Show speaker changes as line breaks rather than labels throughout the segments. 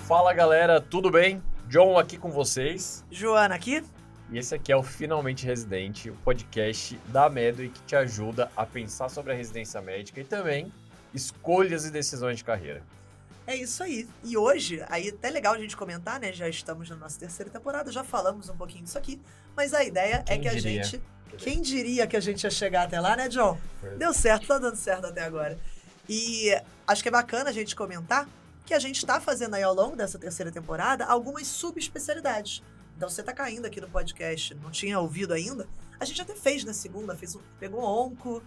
Fala galera, tudo bem? John aqui com vocês.
Joana aqui.
E esse aqui é o Finalmente Residente, o podcast da Medway que te ajuda a pensar sobre a residência médica e também escolhas e decisões de carreira.
É isso aí. E hoje, aí até legal a gente comentar, né? Já estamos na nossa terceira temporada, já falamos um pouquinho disso aqui, mas a ideia é que a gente... Quem diria que a gente ia chegar até lá, né, John? Deu certo, tá dando certo até agora. E acho que é bacana a gente comentar que a gente está fazendo aí ao longo dessa terceira temporada algumas subespecialidades. Então você tá caindo aqui no podcast, não tinha ouvido ainda, a gente até fez na segunda, pegou onco,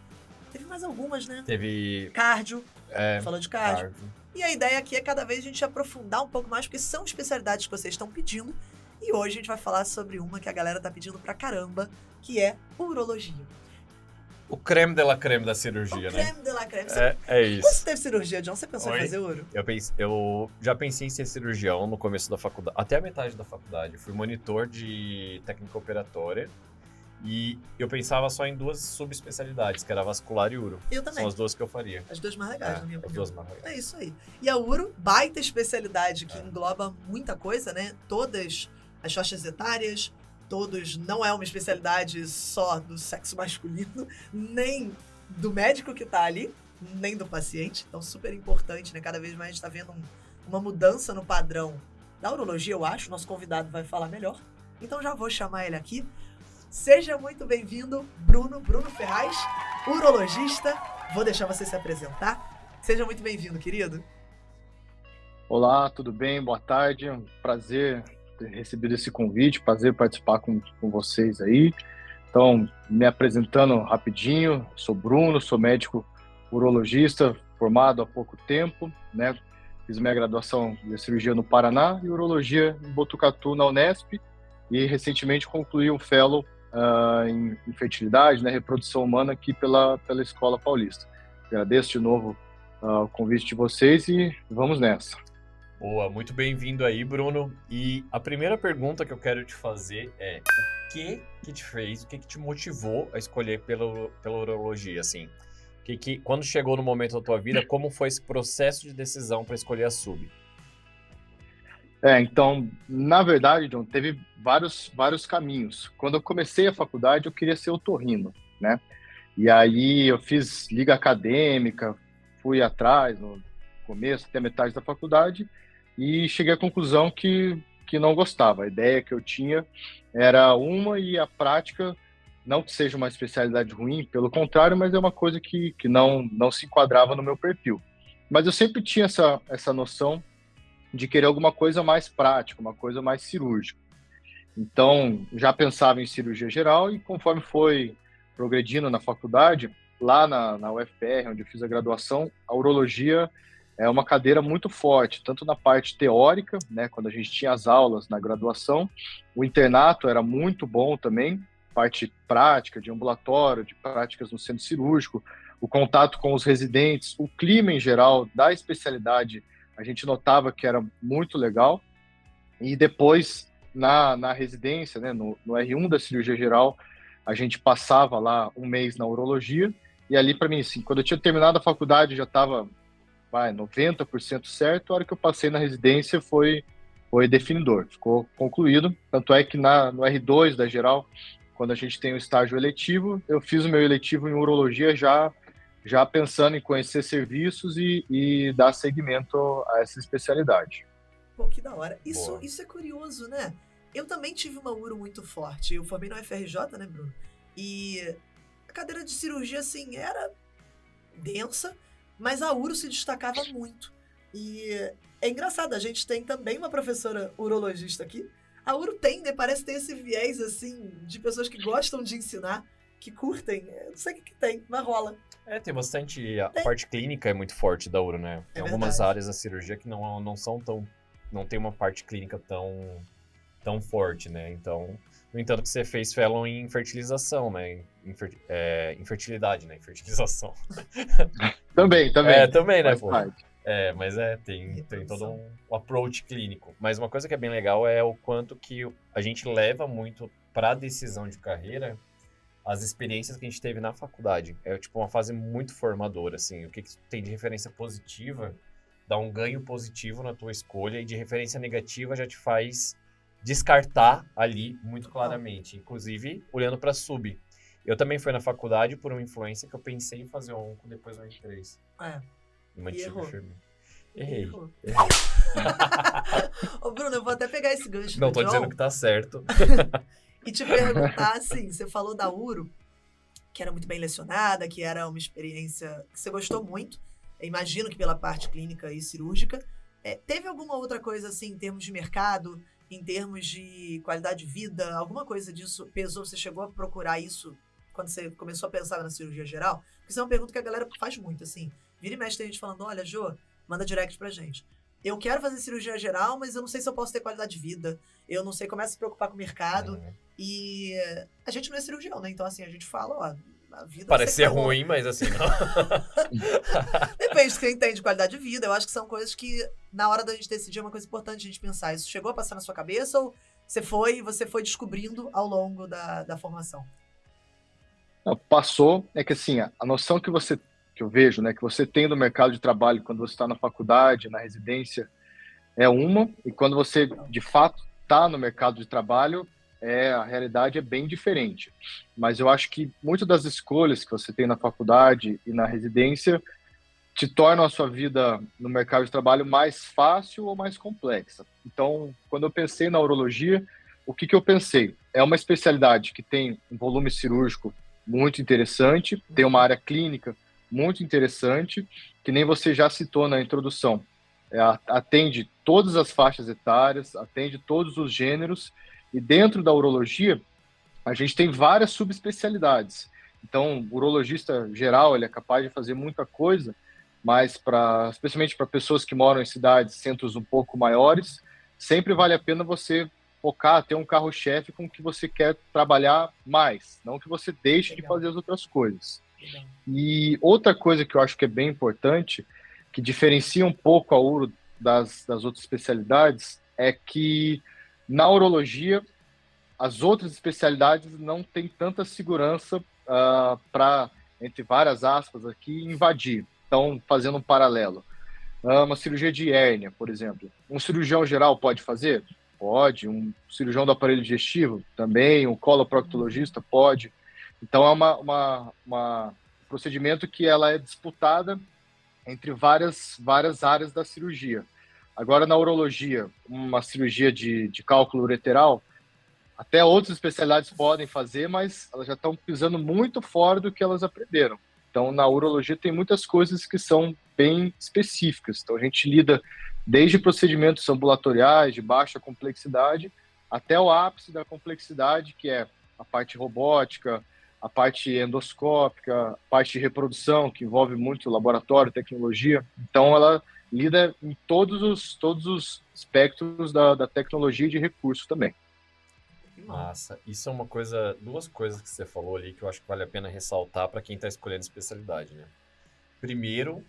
teve mais algumas, né?
Teve...
Cardio, falou de cardio.
Cardio.
E a ideia aqui é cada vez a gente aprofundar um pouco mais, porque são especialidades que vocês estão pedindo. E hoje a gente vai falar sobre uma que a galera tá pedindo pra caramba, que é urologia.
O creme de la creme da cirurgia, né?
Creme de la creme.
É isso.
Quando você teve cirurgia, John, você pensou em fazer uro?
Eu já pensei em ser cirurgião no começo da faculdade, até a metade da faculdade. Eu fui monitor de técnica operatória e eu pensava só em duas subespecialidades, que era vascular e uro.
Eu também.
São as duas que eu faria.
As duas mais legais, na minha opinião.
As duas mais legais.
É isso aí. E a uro, baita especialidade que engloba muita coisa, né? Todas as faixas etárias, não é uma especialidade só do sexo masculino, nem do médico que tá ali, nem do paciente. Então, super importante, né? Cada vez mais a gente tá vendo uma mudança no padrão da urologia, eu acho. Nosso convidado vai falar melhor. Então, já vou chamar ele aqui. Seja muito bem-vindo, Bruno Ferraz, urologista. Vou deixar você se apresentar. Seja muito bem-vindo, querido.
Olá, tudo bem? Boa tarde. É um prazer ter recebido esse convite, prazer participar com vocês aí. Então, me apresentando rapidinho, sou Bruno, sou médico urologista, formado há pouco tempo, né? Fiz minha graduação de cirurgia no Paraná e urologia em Botucatu, na Unesp, e recentemente concluí um fellow em fertilidade, né, reprodução humana aqui pela Escola Paulista. Agradeço de novo o convite de vocês e vamos nessa.
Boa, muito bem-vindo aí, Bruno. E a primeira pergunta que eu quero te fazer é: o que te fez, o que te motivou a escolher pela urologia, assim? Quando chegou no momento da tua vida, como foi esse processo de decisão para escolher a sub?
Então, na verdade, John, teve vários caminhos. Quando eu comecei a faculdade, eu queria ser otorrino, né? E aí eu fiz liga acadêmica, fui atrás no começo, até metade da faculdade, e cheguei à conclusão que não gostava. A ideia que eu tinha era uma e a prática, não que seja uma especialidade ruim, pelo contrário, mas é uma coisa que não se enquadrava no meu perfil. Mas eu sempre tinha essa noção de querer alguma coisa mais prática, uma coisa mais cirúrgica. Então, já pensava em cirurgia geral e conforme foi progredindo na faculdade, lá na UFR, onde eu fiz a graduação, a urologia é uma cadeira muito forte, tanto na parte teórica, né, quando a gente tinha as aulas na graduação, o internato era muito bom também, parte prática, de ambulatório, de práticas no centro cirúrgico, o contato com os residentes, o clima em geral da especialidade, a gente notava que era muito legal. E depois, na residência, né, no R1 da cirurgia geral, a gente passava lá um mês na urologia. E ali, para mim, assim, quando eu tinha terminado a faculdade, já estava 90% certo. A hora que eu passei na residência foi definidor, ficou concluído. Tanto é que no R2 da geral, quando a gente tem o estágio eletivo, eu fiz o meu eletivo em urologia já pensando em conhecer serviços e dar seguimento a essa especialidade.
Pô, que da hora. Isso é curioso, né? Eu também tive uma uro muito forte. Eu formei no UFRJ, né, Bruno? E a cadeira de cirurgia, assim, era densa, mas a uro se destacava muito. E é engraçado, a gente tem também uma professora urologista aqui. A uro parece ter esse viés, assim, de pessoas que gostam de ensinar, que curtem. Eu não sei o que tem, mas rola.
Tem bastante... A parte clínica é muito forte da uro, né? Tem algumas áreas da cirurgia que não são tão... Não tem uma parte clínica tão forte, né? Então, no entanto, que você fez fellow em fertilização, né? Infertilidade, né? Fertilização.
Também.
Também, né, pô?
Parte.
Mas tem todo um approach clínico. Mas uma coisa que é bem legal é o quanto que a gente leva muito para a decisão de carreira as experiências que a gente teve na faculdade. É tipo uma fase muito formadora, assim. O que tem de referência positiva dá um ganho positivo na tua escolha e de referência negativa já te faz descartar ali muito claramente. Inclusive, olhando para sub. Eu também fui na faculdade por uma influência que eu pensei em fazer onco, depois eu entrei. E mantive firme. Errei.
Ô, Bruno, eu vou até pegar esse gancho
Não
do
tô
John
dizendo que tá certo.
e te perguntar, assim, você falou da URO, que era muito bem lecionada, que era uma experiência que você gostou muito. Eu imagino que pela parte clínica e cirúrgica. Teve alguma outra coisa, assim, em termos de mercado, em termos de qualidade de vida, alguma coisa disso pesou? Você chegou a procurar isso quando você começou a pensar na cirurgia geral? Porque isso é uma pergunta que a galera faz muito, assim. Vira e mexe, tem gente falando, olha, Jô, manda direct pra gente. Eu quero fazer cirurgia geral, mas eu não sei se eu posso ter qualidade de vida. Eu não sei, começa a se preocupar com o mercado. E a gente não é cirurgião, né? Então, assim, a gente fala, ó, a vida...
Parece ser ruim, mas assim, não.
Depende de quem entende qualidade de vida. Eu acho que são coisas que, na hora da gente decidir, é uma coisa importante a gente pensar. Isso chegou a passar na sua cabeça ou você foi descobrindo ao longo da formação?
Não, passou, é que assim, a noção que eu vejo, né, que você tem do mercado de trabalho quando você está na faculdade, na residência, é uma, e quando você, de fato, está no mercado de trabalho, a realidade é bem diferente. Mas eu acho que muitas das escolhas que você tem na faculdade e na residência te tornam a sua vida no mercado de trabalho mais fácil ou mais complexa. Então, quando eu pensei na urologia, o que eu pensei? É uma especialidade que tem um volume cirúrgico muito interessante, tem uma área clínica muito interessante, que nem você já citou na introdução. Atende todas as faixas etárias, atende todos os gêneros, e dentro da urologia, a gente tem várias subespecialidades. Então, o urologista geral, ele é capaz de fazer muita coisa, mas especialmente para pessoas que moram em cidades, centros um pouco maiores, sempre vale a pena você focar, ter um carro-chefe com que você quer trabalhar mais, não que você deixe de fazer as outras coisas. E outra coisa que eu acho que é bem importante, que diferencia um pouco a uro das outras especialidades, é que na urologia as outras especialidades não têm tanta segurança para, entre várias aspas aqui, invadir. Então, fazendo um paralelo, uma cirurgia de hérnia, por exemplo, um cirurgião geral pode fazer? Pode. Um cirurgião do aparelho digestivo? Também. Um coloproctologista? Pode. Então, é um procedimento que ela é disputada entre várias áreas da cirurgia. Agora, na urologia, uma cirurgia de cálculo ureteral, até outras especialidades podem fazer, mas elas já estão pisando muito fora do que elas aprenderam. Então, na urologia tem muitas coisas que são bem específicas. Então, a gente lida desde procedimentos ambulatoriais de baixa complexidade até o ápice da complexidade, que é a parte robótica, a parte endoscópica, a parte de reprodução, que envolve muito laboratório, tecnologia. Então, ela lida em todos os espectros da tecnologia e de recursos também.
Massa. Isso é duas coisas que você falou ali que eu acho que vale a pena ressaltar para quem está escolhendo especialidade, né? Primeiro,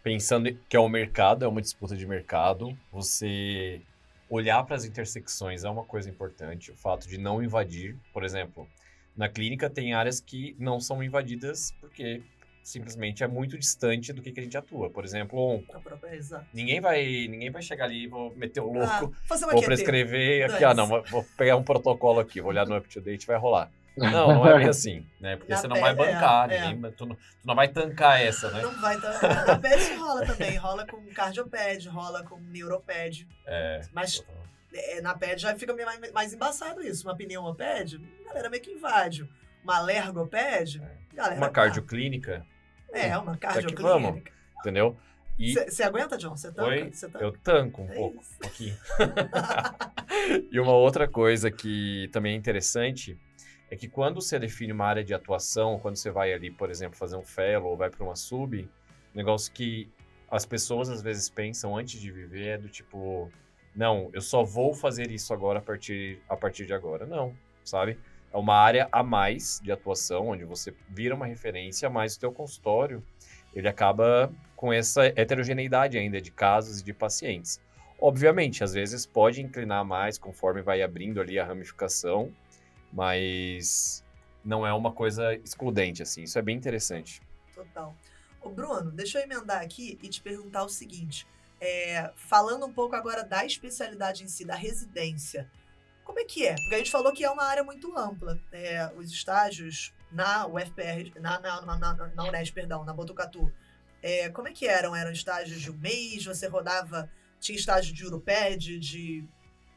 pensando que é o mercado, é uma disputa de mercado, você olhar para as intersecções é uma coisa importante, o fato de não invadir, por exemplo, na clínica tem áreas que não são invadidas porque simplesmente é muito distante do que a gente atua. Por exemplo, onco. Ninguém vai chegar ali e vou meter o louco, vou prescrever aqui, vou pegar um protocolo aqui, vou olhar no UpToDate, vai rolar. Não é bem assim, né? Porque você não vai bancar, tu não vai tancar essa, né?
Não vai tancar. Na PED rola também, rola com cardioped, rola com neuroped. Mas na PED já fica mais embaçado isso. Uma pneumoped, a galera meio que invade. Uma alergoped, galera...
Uma cardioclínica.
Uma cardioclínica.
Vamos, entendeu?
Você aguenta, John? Você tanca?
Eu tanco um pouquinho. E uma outra coisa que também é interessante é que quando você define uma área de atuação, quando você vai ali, por exemplo, fazer um fellow ou vai para uma sub, um negócio que as pessoas às vezes pensam antes de viver é do tipo, não, eu só vou fazer isso agora a partir de agora. Não, sabe? É uma área a mais de atuação, onde você vira uma referência, mas o teu consultório, ele acaba com essa heterogeneidade ainda de casos e de pacientes. Obviamente, às vezes pode inclinar mais conforme vai abrindo ali a ramificação, mas não é uma coisa excludente, assim. Isso é bem interessante.
Total. Ô, Bruno, deixa eu emendar aqui e te perguntar o seguinte. Falando um pouco agora da especialidade em si, da residência, como é que é? Porque a gente falou que é uma área muito ampla. Os estágios na UFPR, na Unesp, perdão, na Botucatu, como é que eram? Eram estágios de um mês? Você rodava, tinha estágio de uroped, de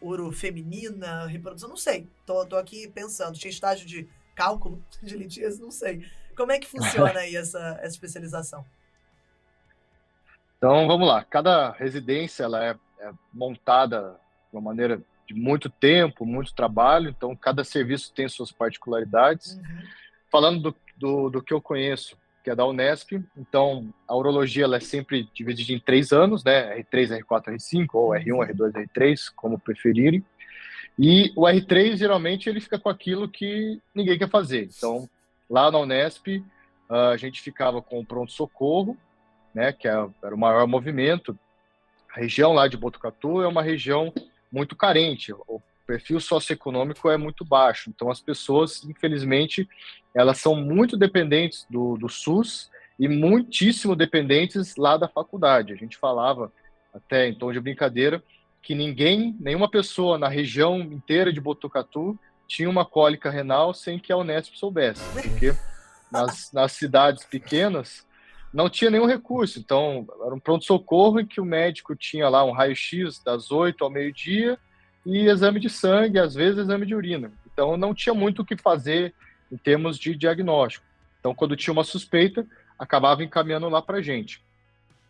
uro feminina, reprodução? Não sei. Tô aqui pensando. Tinha estágio de cálculo, de litíase? Não sei. Como é que funciona aí essa especialização?
Então, vamos lá. Cada residência ela é montada de uma maneira de muito tempo, muito trabalho. Então, cada serviço tem suas particularidades.
Uhum.
Falando do que eu conheço, que é da Unesp, então, a urologia ela é sempre dividida em 3 anos, né? R3, R4, R5, ou R1, R2, R3, como preferirem. E o R3, geralmente, ele fica com aquilo que ninguém quer fazer. Então, lá na Unesp, a gente ficava com o pronto-socorro, né, que era o maior movimento. A região lá de Botucatu é uma região muito carente, o perfil socioeconômico é muito baixo, então as pessoas, infelizmente, elas são muito dependentes do SUS e muitíssimo dependentes lá da faculdade. A gente falava, até em tom de brincadeira, que nenhuma pessoa na região inteira de Botucatu tinha uma cólica renal sem que a Unesp soubesse, porque nas cidades pequenas não tinha nenhum recurso. Então, era um pronto-socorro em que o médico tinha lá um raio-x das 8 ao meio-dia e exame de sangue, às vezes exame de urina. Então, não tinha muito o que fazer em termos de diagnóstico. Então, quando tinha uma suspeita, acabava encaminhando lá para a gente.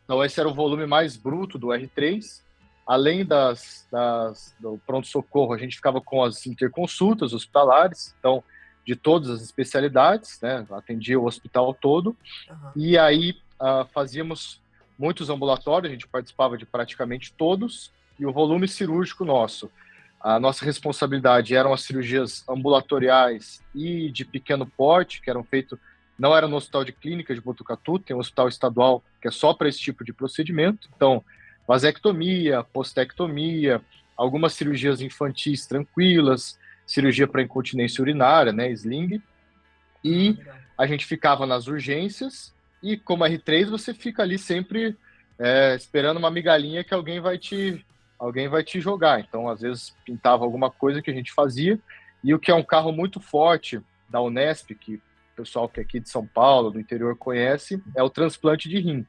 Então, esse era o volume mais bruto do R3. Além do pronto-socorro, a gente ficava com as interconsultas hospitalares. Então, de todas as especialidades, né? Atendia o hospital todo.
Uhum.
E aí fazíamos muitos ambulatórios, a gente participava de praticamente todos, e o volume cirúrgico nosso. A nossa responsabilidade eram as cirurgias ambulatoriais e de pequeno porte, que eram feitas, não era no Hospital de Clínica de Botucatu, tem um hospital estadual que é só para esse tipo de procedimento. Então, vasectomia, postectomia, algumas cirurgias infantis tranquilas, cirurgia para incontinência urinária, né, sling, e a gente ficava nas urgências, e como R3 você fica ali sempre esperando uma migalhinha que alguém vai te jogar. Então, às vezes, pintava alguma coisa que a gente fazia, e o que é um carro muito forte da Unesp, que o pessoal que é aqui de São Paulo, do interior, conhece, é o transplante de rim.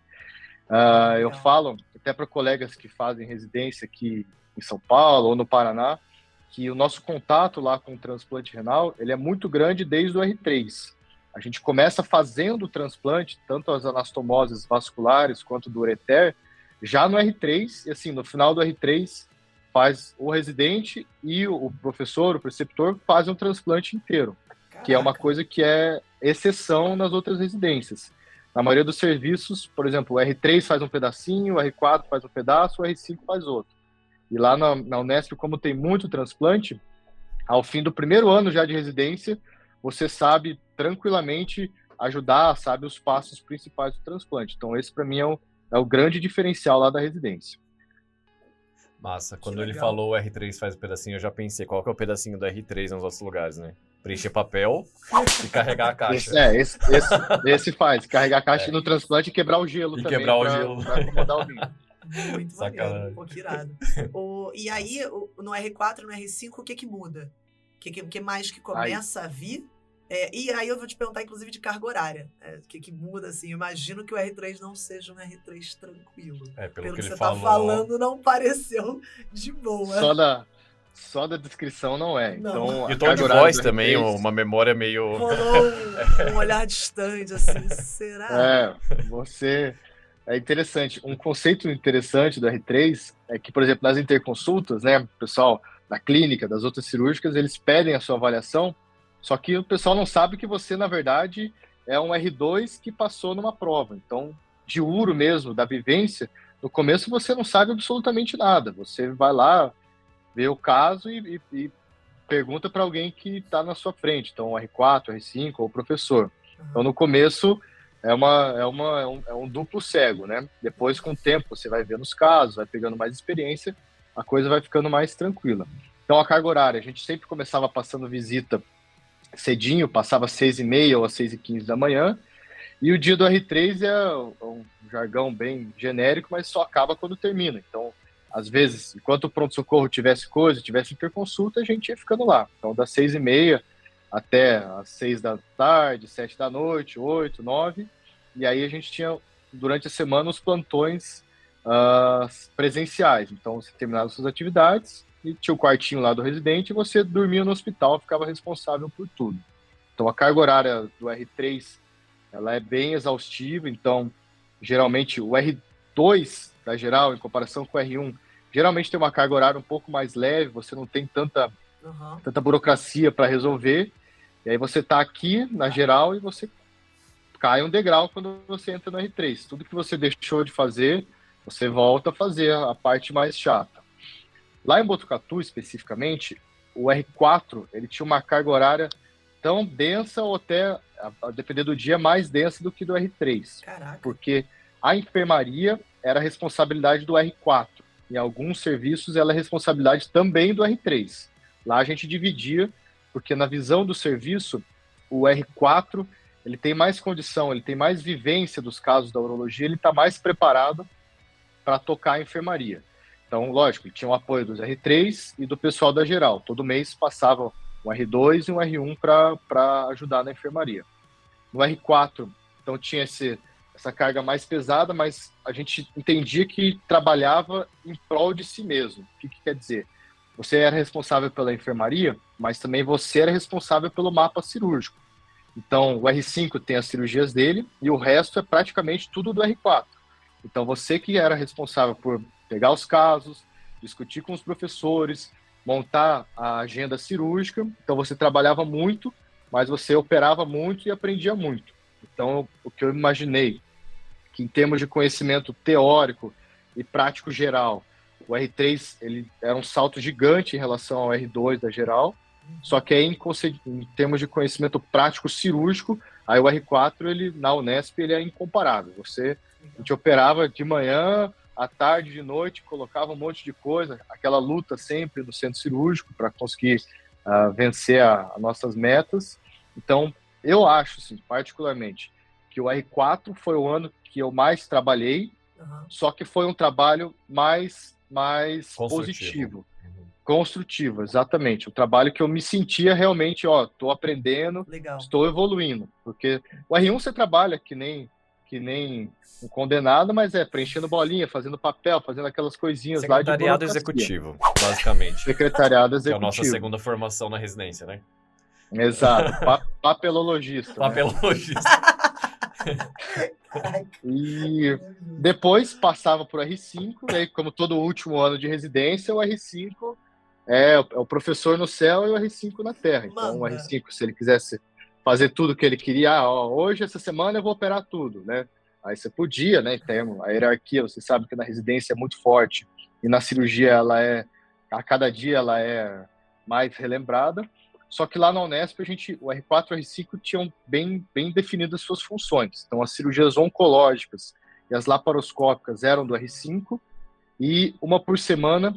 Eu falo até para colegas que fazem residência aqui em São Paulo ou no Paraná, que o nosso contato lá com o transplante renal, ele é muito grande desde o R3. A gente começa fazendo o transplante, tanto as anastomoses vasculares quanto do ureter, já no R3, e assim, no final do R3, faz o residente e o professor, o preceptor, fazem um transplante inteiro, que é uma coisa que é exceção nas outras residências. Na maioria dos serviços, por exemplo, o R3 faz um pedacinho, o R4 faz um pedaço, o R5 faz outro. E lá na Unesp, como tem muito transplante, ao fim do primeiro ano já de residência, você sabe tranquilamente ajudar, sabe os passos principais do transplante. Então, esse para mim é o grande diferencial lá da residência.
Massa. Quando ele falou o R3 faz o pedacinho, eu já pensei, qual que é o pedacinho do R3 nos outros lugares, né? Preencher papel e carregar a caixa.
Esse faz. Carregar a caixa no transplante e quebrar o gelo também.
Quebrar o gelo.
Pra acomodar o vinho.
Muito maneiro, pô, que irado. E aí, no R4 e no R5, o que muda? O que mais que começa a vir? E aí eu vou te perguntar, inclusive, de carga horária. O que muda, assim? Eu imagino que o R3 não seja um R3 tranquilo.
Pelo que
você
ele
tá falando, não pareceu de boa.
Só da descrição não é.
Não.
Então,
e o tom de voz também, uma memória meio...
Rolou um olhar distante, assim, será?
É interessante. Um conceito interessante do R3 é que, por exemplo, nas interconsultas, né, o pessoal da clínica, das outras cirúrgicas, eles pedem a sua avaliação, só que o pessoal não sabe que você, na verdade, é um R2 que passou numa prova. Então, de uro mesmo, da vivência, no começo você não sabe absolutamente nada. Você vai lá, vê o caso e pergunta para alguém que está na sua frente. Então, R4, R5 ou o professor. Então, no começo... É um duplo cego, né? Depois, com o tempo, você vai vendo os casos, vai pegando mais experiência, a coisa vai ficando mais tranquila. Então, a carga horária, a gente sempre começava passando visita cedinho, passava às 6h30 ou às 6h15 da manhã, E o dia do R3 é um jargão bem genérico, mas só acaba quando termina. Então, às vezes, enquanto o pronto-socorro tivesse coisa, tivesse interconsulta, a gente ia ficando lá. Então, das 6h30 até as 6 da tarde, 7 da noite, 8, 9. E aí a gente tinha, durante a semana, os plantões presenciais. Então, você terminava suas atividades e tinha o quartinho lá do residente e você dormia no hospital, ficava responsável por tudo. Então, a carga horária do R3, ela é bem exaustiva. Então, geralmente, o R2 da geral, em comparação com o R1, geralmente tem uma carga horária um pouco mais leve, você não tem tanta burocracia para resolver. E aí você está aqui na geral e você cai um degrau quando você entra no R3. Tudo que você deixou de fazer, você volta a fazer a parte mais chata. Lá em Botucatu, especificamente, o R4 ele tinha uma carga horária tão densa ou até, a depender do dia, mais densa do que do R3.
Caraca.
Porque a enfermaria era responsabilidade do R4. Em alguns serviços, ela é responsabilidade também do R3. Lá a gente dividia, porque na visão do serviço, o R4 ele tem mais condição, ele tem mais vivência dos casos da urologia, ele está mais preparado para tocar a enfermaria. Então, lógico, ele tinha o apoio dos R3 e do pessoal da geral. Todo mês passava um R2 e um R1 para ajudar na enfermaria. No R4, então tinha essa carga mais pesada, mas a gente entendia que trabalhava em prol de si mesmo. O que quer dizer? Você era responsável pela enfermaria, mas também você era responsável pelo mapa cirúrgico. Então, o R5 tem as cirurgias dele e o resto é praticamente tudo do R4. Então, você que era responsável por pegar os casos, discutir com os professores, montar a agenda cirúrgica. Então, você trabalhava muito, mas você operava muito e aprendia muito. Então, o que eu imaginei, que em termos de conhecimento teórico e prático geral, o R3 ele era um salto gigante em relação ao R2 da geral, só que aí em termos de conhecimento prático cirúrgico, aí o R4 ele, na Unesp ele é incomparável. A gente operava de manhã, à tarde, de noite, colocava um monte de coisa, aquela luta sempre no centro cirúrgico para conseguir vencer as nossas metas. Então, eu acho, assim, particularmente, que o R4 foi o ano que eu mais trabalhei, só que foi um trabalho mais positivo. Construtivo, exatamente. O trabalho que eu me sentia realmente, estou aprendendo, estou evoluindo. Porque o R1 você trabalha que nem um condenado, mas preenchendo bolinha, fazendo papel, fazendo aquelas coisinhas lá de
Secretariado executivo, basicamente.
Secretariado executivo.
Que é a nossa segunda formação na residência, né?
Exato. Papelologista.
Papelologista.
E depois passava por R5, né? Como todo último ano de residência, o R5 é o professor no céu e o R5 na terra. Então, o R5, se ele quisesse fazer tudo que ele queria, hoje, essa semana, eu vou operar tudo, né? Aí você podia, né? Então, a hierarquia, você sabe que na residência é muito forte e na cirurgia a cada dia ela é mais relembrada. Só que lá na Unesp, o R4 e o R5 tinham bem definidas suas funções. Então, as cirurgias oncológicas e as laparoscópicas eram do R5 e uma por semana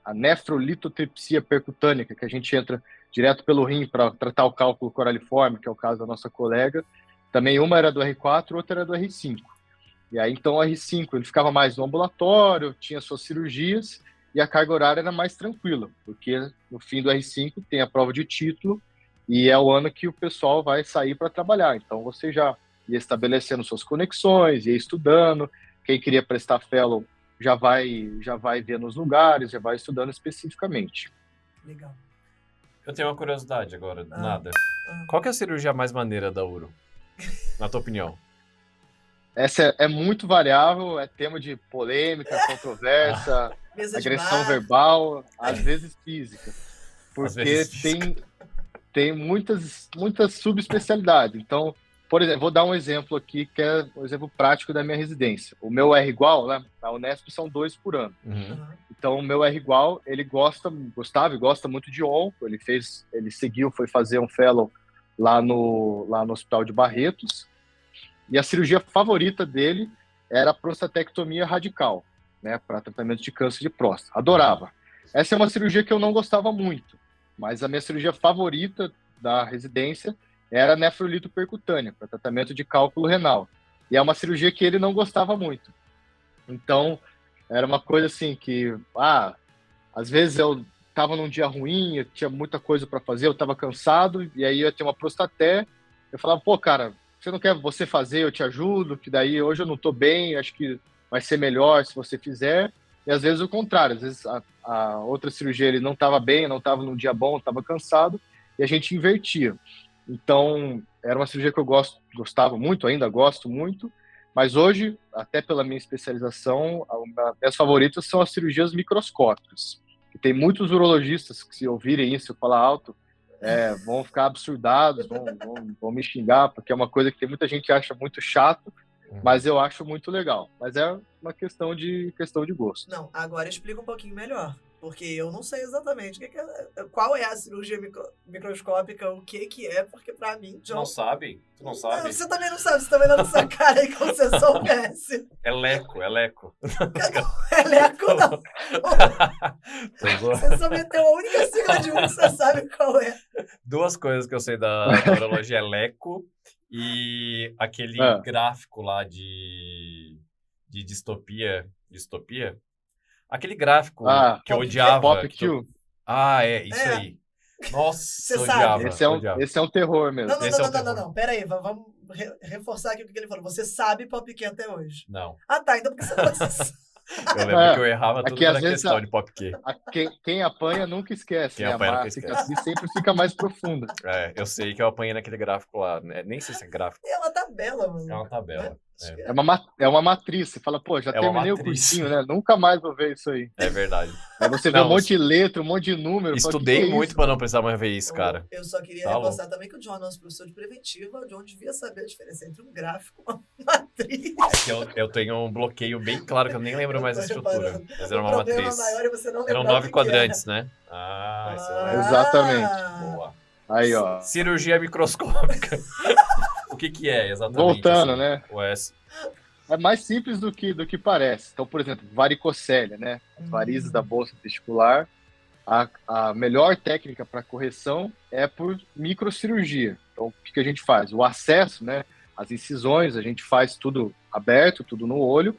a nefrolitotripsia percutânea, que a gente entra direto pelo rim para tratar o cálculo coraliforme, que é o caso da nossa colega. Também uma era do R4, outra era do R5. E aí, então, o R5 ele ficava mais no ambulatório, tinha suas cirurgias, e a carga horária era mais tranquila, porque no fim do R5 tem a prova de título, e é o ano que o pessoal vai sair para trabalhar. Então, você já ia estabelecendo suas conexões, ia estudando, quem queria prestar fellow já vai ver nos lugares, já vai estudando especificamente.
Legal.
Eu tenho uma curiosidade agora, nada. Qual que é a cirurgia mais maneira da Uro? Na tua opinião?
Essa é muito variável, é tema de polêmica, controvérsia, agressão verbal, às vezes física. Porque tem muitas subespecialidades. Então, por exemplo, vou dar um exemplo aqui, que é um exemplo prático da minha residência. O meu R igual, né, na Unesp são 2 por ano. Então, o meu R igual, ele gostava e gosta muito de onco. Ele foi fazer um fellow lá no Hospital de Barretos. E a cirurgia favorita dele era a prostatectomia radical, né, para tratamento de câncer de próstata. Adorava. Essa é uma cirurgia que eu não gostava muito, mas a minha cirurgia favorita da residência era nefrolito percutâneo, para tratamento de cálculo renal. E é uma cirurgia que ele não gostava muito. Então, era uma coisa assim que, às vezes eu estava num dia ruim, eu tinha muita coisa para fazer, eu estava cansado, e aí eu ia ter uma prostaté. Eu falava, pô, cara, você não quer você fazer, eu te ajudo, que daí hoje eu não estou bem, acho que vai ser melhor se você fizer. E às vezes o contrário, às vezes a outra cirurgia ele não estava bem, não estava num dia bom, estava cansado, e a gente invertia. Então, era uma cirurgia que eu gostava muito, ainda gosto muito, mas hoje, até pela minha especialização, minhas favoritas são as cirurgias microscópicas. E tem muitos urologistas que, se ouvirem isso, eu falar alto, vão ficar absurdados, vão me xingar, porque é uma coisa que tem muita gente que acha muito chato, mas eu acho muito legal. Mas é uma questão de gosto.
Não, agora explica um pouquinho melhor. Porque eu não sei exatamente qual é a cirurgia microscópica, o que é, porque pra mim...
Tu não sabe? Tu não sabe?
Não, você também não sabe, você também não sua cara aí como você soubesse.
É leco.
É leco, não. Você só meteu a única sigla de um que você sabe qual é.
Duas coisas que eu sei da urologia é leco e aquele gráfico lá de distopia. Distopia? Aquele gráfico que eu odiava.
PopQ.
Isso aí. Nossa,
você
eu
sabe.
odiava.
Esse é um terror mesmo.
Não. Pera aí, vamos reforçar aqui o que ele falou. Você sabe PopQ até hoje?
Não.
Ah, tá. Então por que você não...
Eu lembro que eu errava tudo na questão de PopQ.
Quem apanha nunca esquece.
Quem apanha nunca esquece.
Assim sempre fica mais profunda.
Eu sei que eu apanhei naquele gráfico lá. Nem sei se é gráfico.
É uma tabela, mano.
É uma tabela.
É uma matriz. Você fala, pô, já terminei o cursinho, né? Nunca mais vou ver isso aí.
É verdade.
Aí você vê um monte de letra, um monte de número.
Estudei muito pra não precisar mais ver isso, cara.
Eu só queria reforçar também que o John é nosso professor de preventiva. O John devia saber a diferença entre um gráfico e uma matriz.
É que eu tenho um bloqueio bem claro que eu nem lembro mais da estrutura. Mas era uma matriz.
Maior é você não
Eram 9 quadrantes, né?
Exatamente.
Boa.
Aí, ó.
Cirurgia microscópica. O que é exatamente?
Voltando,
assim,
né? É mais simples do que parece. Então, por exemplo, varicocélia, né? As varizes da bolsa testicular. A melhor técnica para correção é por microcirurgia. Então, o que a gente faz? O acesso, né? As incisões, a gente faz tudo aberto, tudo no olho.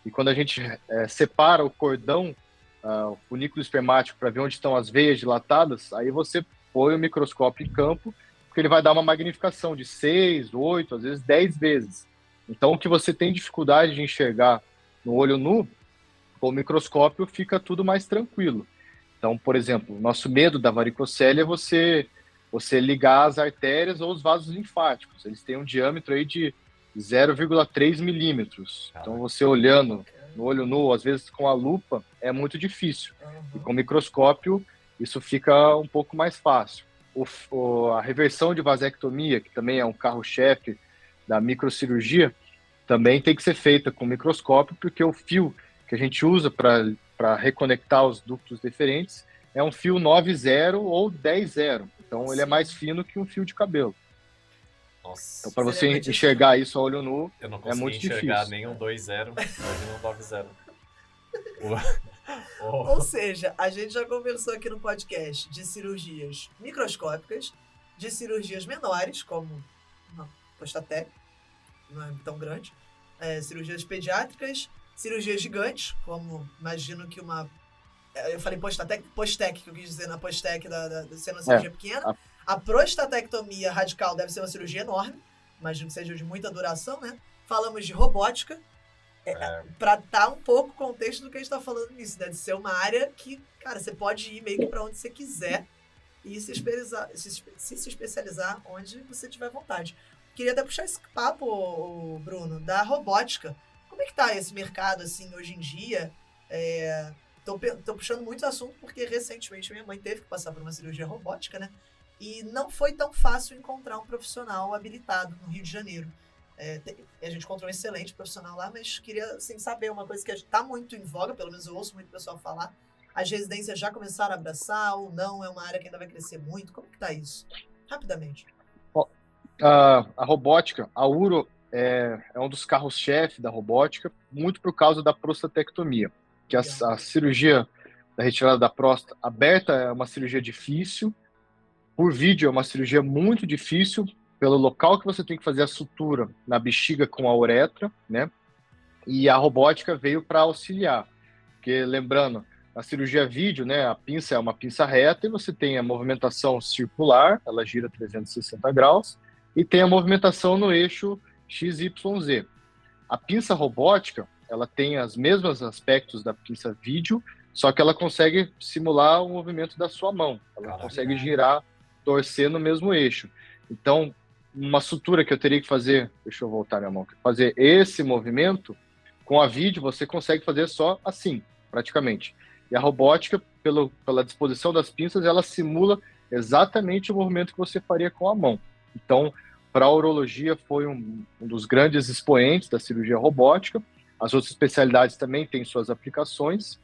E quando a gente separa o cordão, o funículo espermático, para ver onde estão as veias dilatadas, aí você põe o microscópio em campo, porque ele vai dar uma magnificação de 6, 8, às vezes 10 vezes. Então, o que você tem dificuldade de enxergar no olho nu, com o microscópio fica tudo mais tranquilo. Então, por exemplo, o nosso medo da varicocélia é você ligar as artérias ou os vasos linfáticos. Eles têm um diâmetro aí de 0,3 milímetros. Então, você olhando no olho nu, às vezes com a lupa, é muito difícil. E com o microscópio, isso fica um pouco mais fácil. A reversão de vasectomia, que também é um carro-chefe da microcirurgia, também tem que ser feita com microscópio, porque o fio que a gente usa para reconectar os ductos deferentes é um fio 9-0 ou 10-0. Então, ele é mais fino que um fio de cabelo.
Nossa.
Então, para você enxergar isso a olho nu,
eu não
é muito difícil.
enxergar nem um 2-0, imagina um 9-0.
Ou seja, a gente já conversou aqui no podcast de cirurgias microscópicas, de cirurgias menores, como uma prostatec, não é tão grande, cirurgias pediátricas, cirurgias gigantes, como imagino que uma... Eu falei postec, que eu quis dizer na postec da sendo uma cirurgia pequena. A prostatectomia radical deve ser uma cirurgia enorme, imagino que seja de muita duração, né? Falamos de robótica, para dar um pouco o contexto do que a gente está falando nisso, deve ser uma área que, cara, você pode ir meio que para onde você quiser e se especializar onde você tiver vontade. Queria até puxar esse papo, Bruno, da robótica. Como é que tá esse mercado, assim, hoje em dia? Tô puxando muito assunto porque recentemente minha mãe teve que passar por uma cirurgia robótica, né? E não foi tão fácil encontrar um profissional habilitado no Rio de Janeiro. A gente encontrou um excelente profissional lá, mas queria assim, saber uma coisa que está muito em voga, pelo menos eu ouço muito pessoal falar. As residências já começaram a abraçar ou não? É uma área que ainda vai crescer muito? Como que tá isso? Rapidamente.
A robótica, a uro é um dos carros-chefe da robótica, muito por causa da prostatectomia, que a cirurgia da retirada da próstata aberta é uma cirurgia difícil, por vídeo é uma cirurgia muito difícil, pelo local que você tem que fazer a sutura na bexiga com a uretra, né? E a robótica veio para auxiliar. Porque, lembrando, na cirurgia vídeo, né, a pinça é uma pinça reta e você tem a movimentação circular, ela gira 360 graus, e tem a movimentação no eixo XYZ. A pinça robótica, ela tem os mesmos aspectos da pinça vídeo, só que ela consegue simular o movimento da sua mão. Ela consegue girar, torcer no mesmo eixo. Então, uma sutura que eu teria que fazer, deixa eu voltar minha mão, fazer esse movimento, com a vídeo você consegue fazer só assim, praticamente. E a robótica, pela disposição das pinças, ela simula exatamente o movimento que você faria com a mão. Então, para a urologia foi um dos grandes expoentes da cirurgia robótica. As outras especialidades também têm suas aplicações,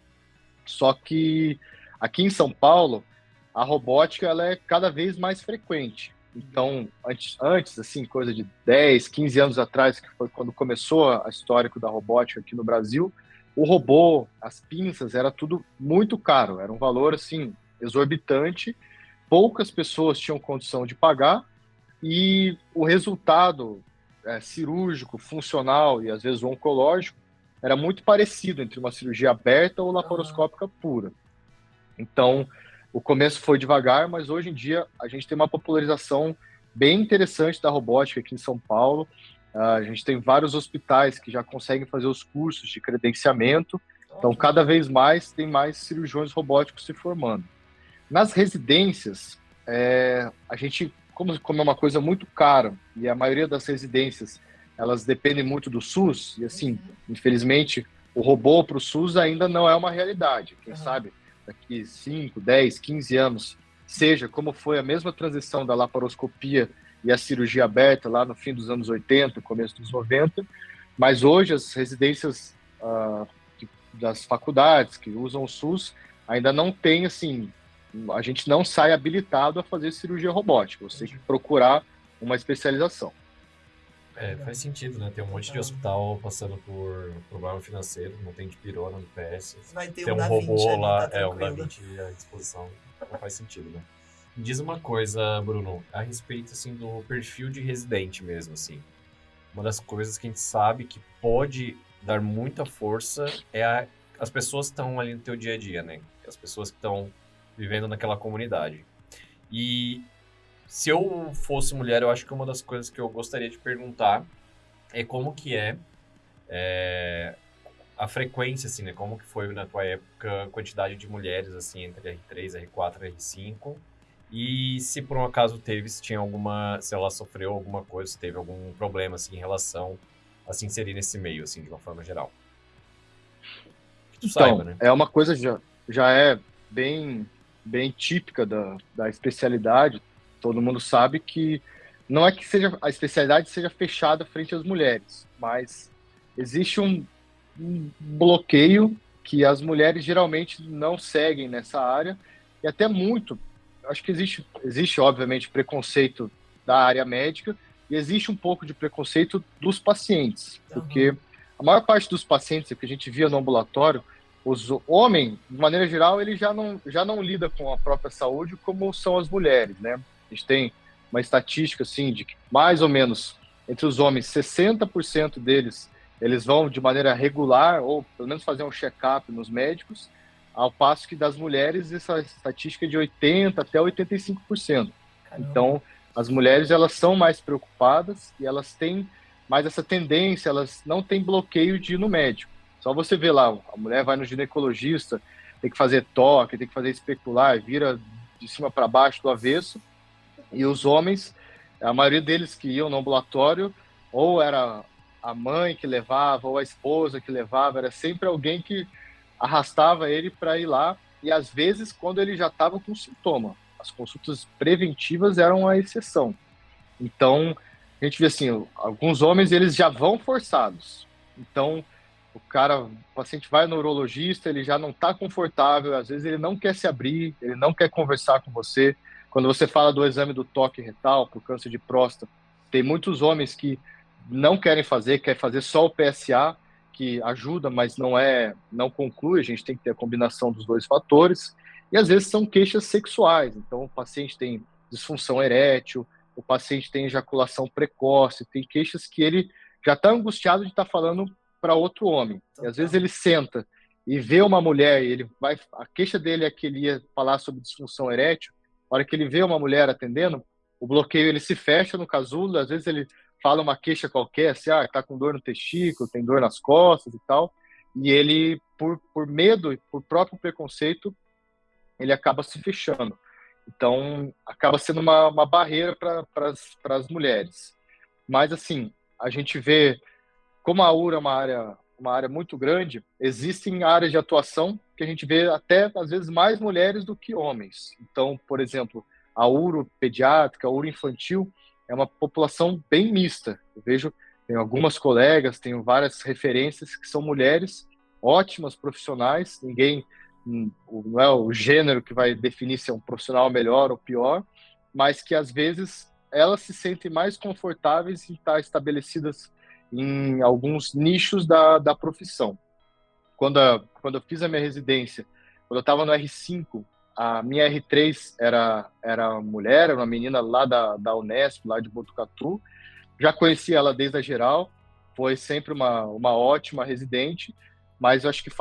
só que aqui em São Paulo, a robótica ela é cada vez mais frequente. Então, antes, assim, coisa de 10, 15 anos atrás, que foi quando começou a histórico da robótica aqui no Brasil, o robô, as pinças, era tudo muito caro. Era um valor, assim, exorbitante. Poucas pessoas tinham condição de pagar e o resultado cirúrgico, funcional e, às vezes, oncológico era muito parecido entre uma cirurgia aberta ou laparoscópica pura. Então, o começo foi devagar, mas hoje em dia a gente tem uma popularização bem interessante da robótica aqui em São Paulo. A gente tem vários hospitais que já conseguem fazer os cursos de credenciamento. Então, cada vez mais tem mais cirurgiões robóticos se formando. Nas residências, a gente, como é uma coisa muito cara, e a maioria das residências, elas dependem muito do SUS, e assim, infelizmente, o robô para o SUS ainda não é uma realidade. Quem sabe daqui 5, 10, 15 anos, seja como foi a mesma transição da laparoscopia e a cirurgia aberta lá no fim dos anos 80, começo dos 90, mas hoje as residências das faculdades que usam o SUS ainda não tem, assim, a gente não sai habilitado a fazer cirurgia robótica, você tem que procurar uma especialização.
Faz sentido, né? Tem um monte de hospital passando por problema financeiro, não tem de pirona no PS.
Vai ter
tem
um
um
Da
robô
Vinci ali,
lá,
tá
um Da
tranquilo.
Vinci à disposição. Não faz sentido, né? Me diz uma coisa, Bruno, a respeito, assim, do perfil de residente mesmo, assim. Uma das coisas que a gente sabe que pode dar muita força é as pessoas que estão ali no teu dia a dia, né? As pessoas que estão vivendo naquela comunidade. E se eu fosse mulher, eu acho que uma das coisas que eu gostaria de perguntar é como que a frequência, assim, né? Como que foi na tua época a quantidade de mulheres, assim, entre R3, R4, R5? E se por um acaso teve, se ela sofreu alguma coisa, se teve algum problema, assim, em relação a se inserir nesse meio, assim, de uma forma geral. Que tu saiba, né?
É uma coisa já é bem típica da especialidade. Todo mundo sabe que não é que a especialidade seja fechada frente às mulheres, mas existe um bloqueio que as mulheres geralmente não seguem nessa área, e até acho que existe obviamente preconceito da área médica, e existe um pouco de preconceito dos pacientes, porque a maior parte dos pacientes que a gente via no ambulatório, o homem, de maneira geral, ele já não lida com a própria saúde como são as mulheres, né? A gente tem uma estatística, assim, de que mais ou menos entre os homens, 60% deles, eles vão de maneira regular, ou pelo menos fazer um check-up nos médicos, ao passo que das mulheres, essa estatística é de 80% até 85%. Então, as mulheres, elas são mais preocupadas e elas têm mais essa tendência, elas não têm bloqueio de ir no médico. Só você vê lá, a mulher vai no ginecologista, tem que fazer toque, tem que fazer especular, vira de cima para baixo do avesso. E os homens, a maioria deles que iam no ambulatório, ou era a mãe que levava, ou a esposa que levava, era sempre alguém que arrastava ele para ir lá, e às vezes quando ele já estava com sintoma. As consultas preventivas eram a exceção. Então, a gente vê assim, alguns homens eles já vão forçados. Então, o paciente vai no urologista, ele já não está confortável, às vezes ele não quer se abrir, ele não quer conversar com você. Quando você fala do exame do toque retal para o câncer de próstata, tem muitos homens que não querem fazer, quer fazer só o PSA, que ajuda, mas não conclui, a gente tem que ter a combinação dos dois fatores. E às vezes são queixas sexuais, então o paciente tem disfunção erétil, o paciente tem ejaculação precoce, tem queixas que ele já está angustiado de estar falando para outro homem. E às vezes ele senta e vê uma mulher, e a queixa dele é que ele ia falar sobre disfunção erétil. A hora que ele vê uma mulher atendendo, o bloqueio ele se fecha no casulo, às vezes ele fala uma queixa qualquer, assim, tá com dor no testículo, tem dor nas costas e tal, e ele, por medo e por próprio preconceito, ele acaba se fechando. Então, acaba sendo uma barreira para as mulheres. Mas, assim, a gente vê, como a URA é uma área muito grande, existem áreas de atuação que a gente vê até, às vezes, mais mulheres do que homens. Então, por exemplo, a uro pediátrica, a uro infantil, é uma população bem mista. Eu vejo, tenho algumas colegas, tenho várias referências que são mulheres ótimas profissionais, não é o gênero que vai definir se é um profissional melhor ou pior, mas que às vezes elas se sentem mais confortáveis em estar estabelecidas em alguns nichos da profissão. Quando eu fiz a minha residência, quando eu estava no R5, a minha R3 era mulher, era uma menina lá da Unesp, lá de Botucatu. Já conheci ela desde a geral, foi sempre uma ótima residente, mas eu acho que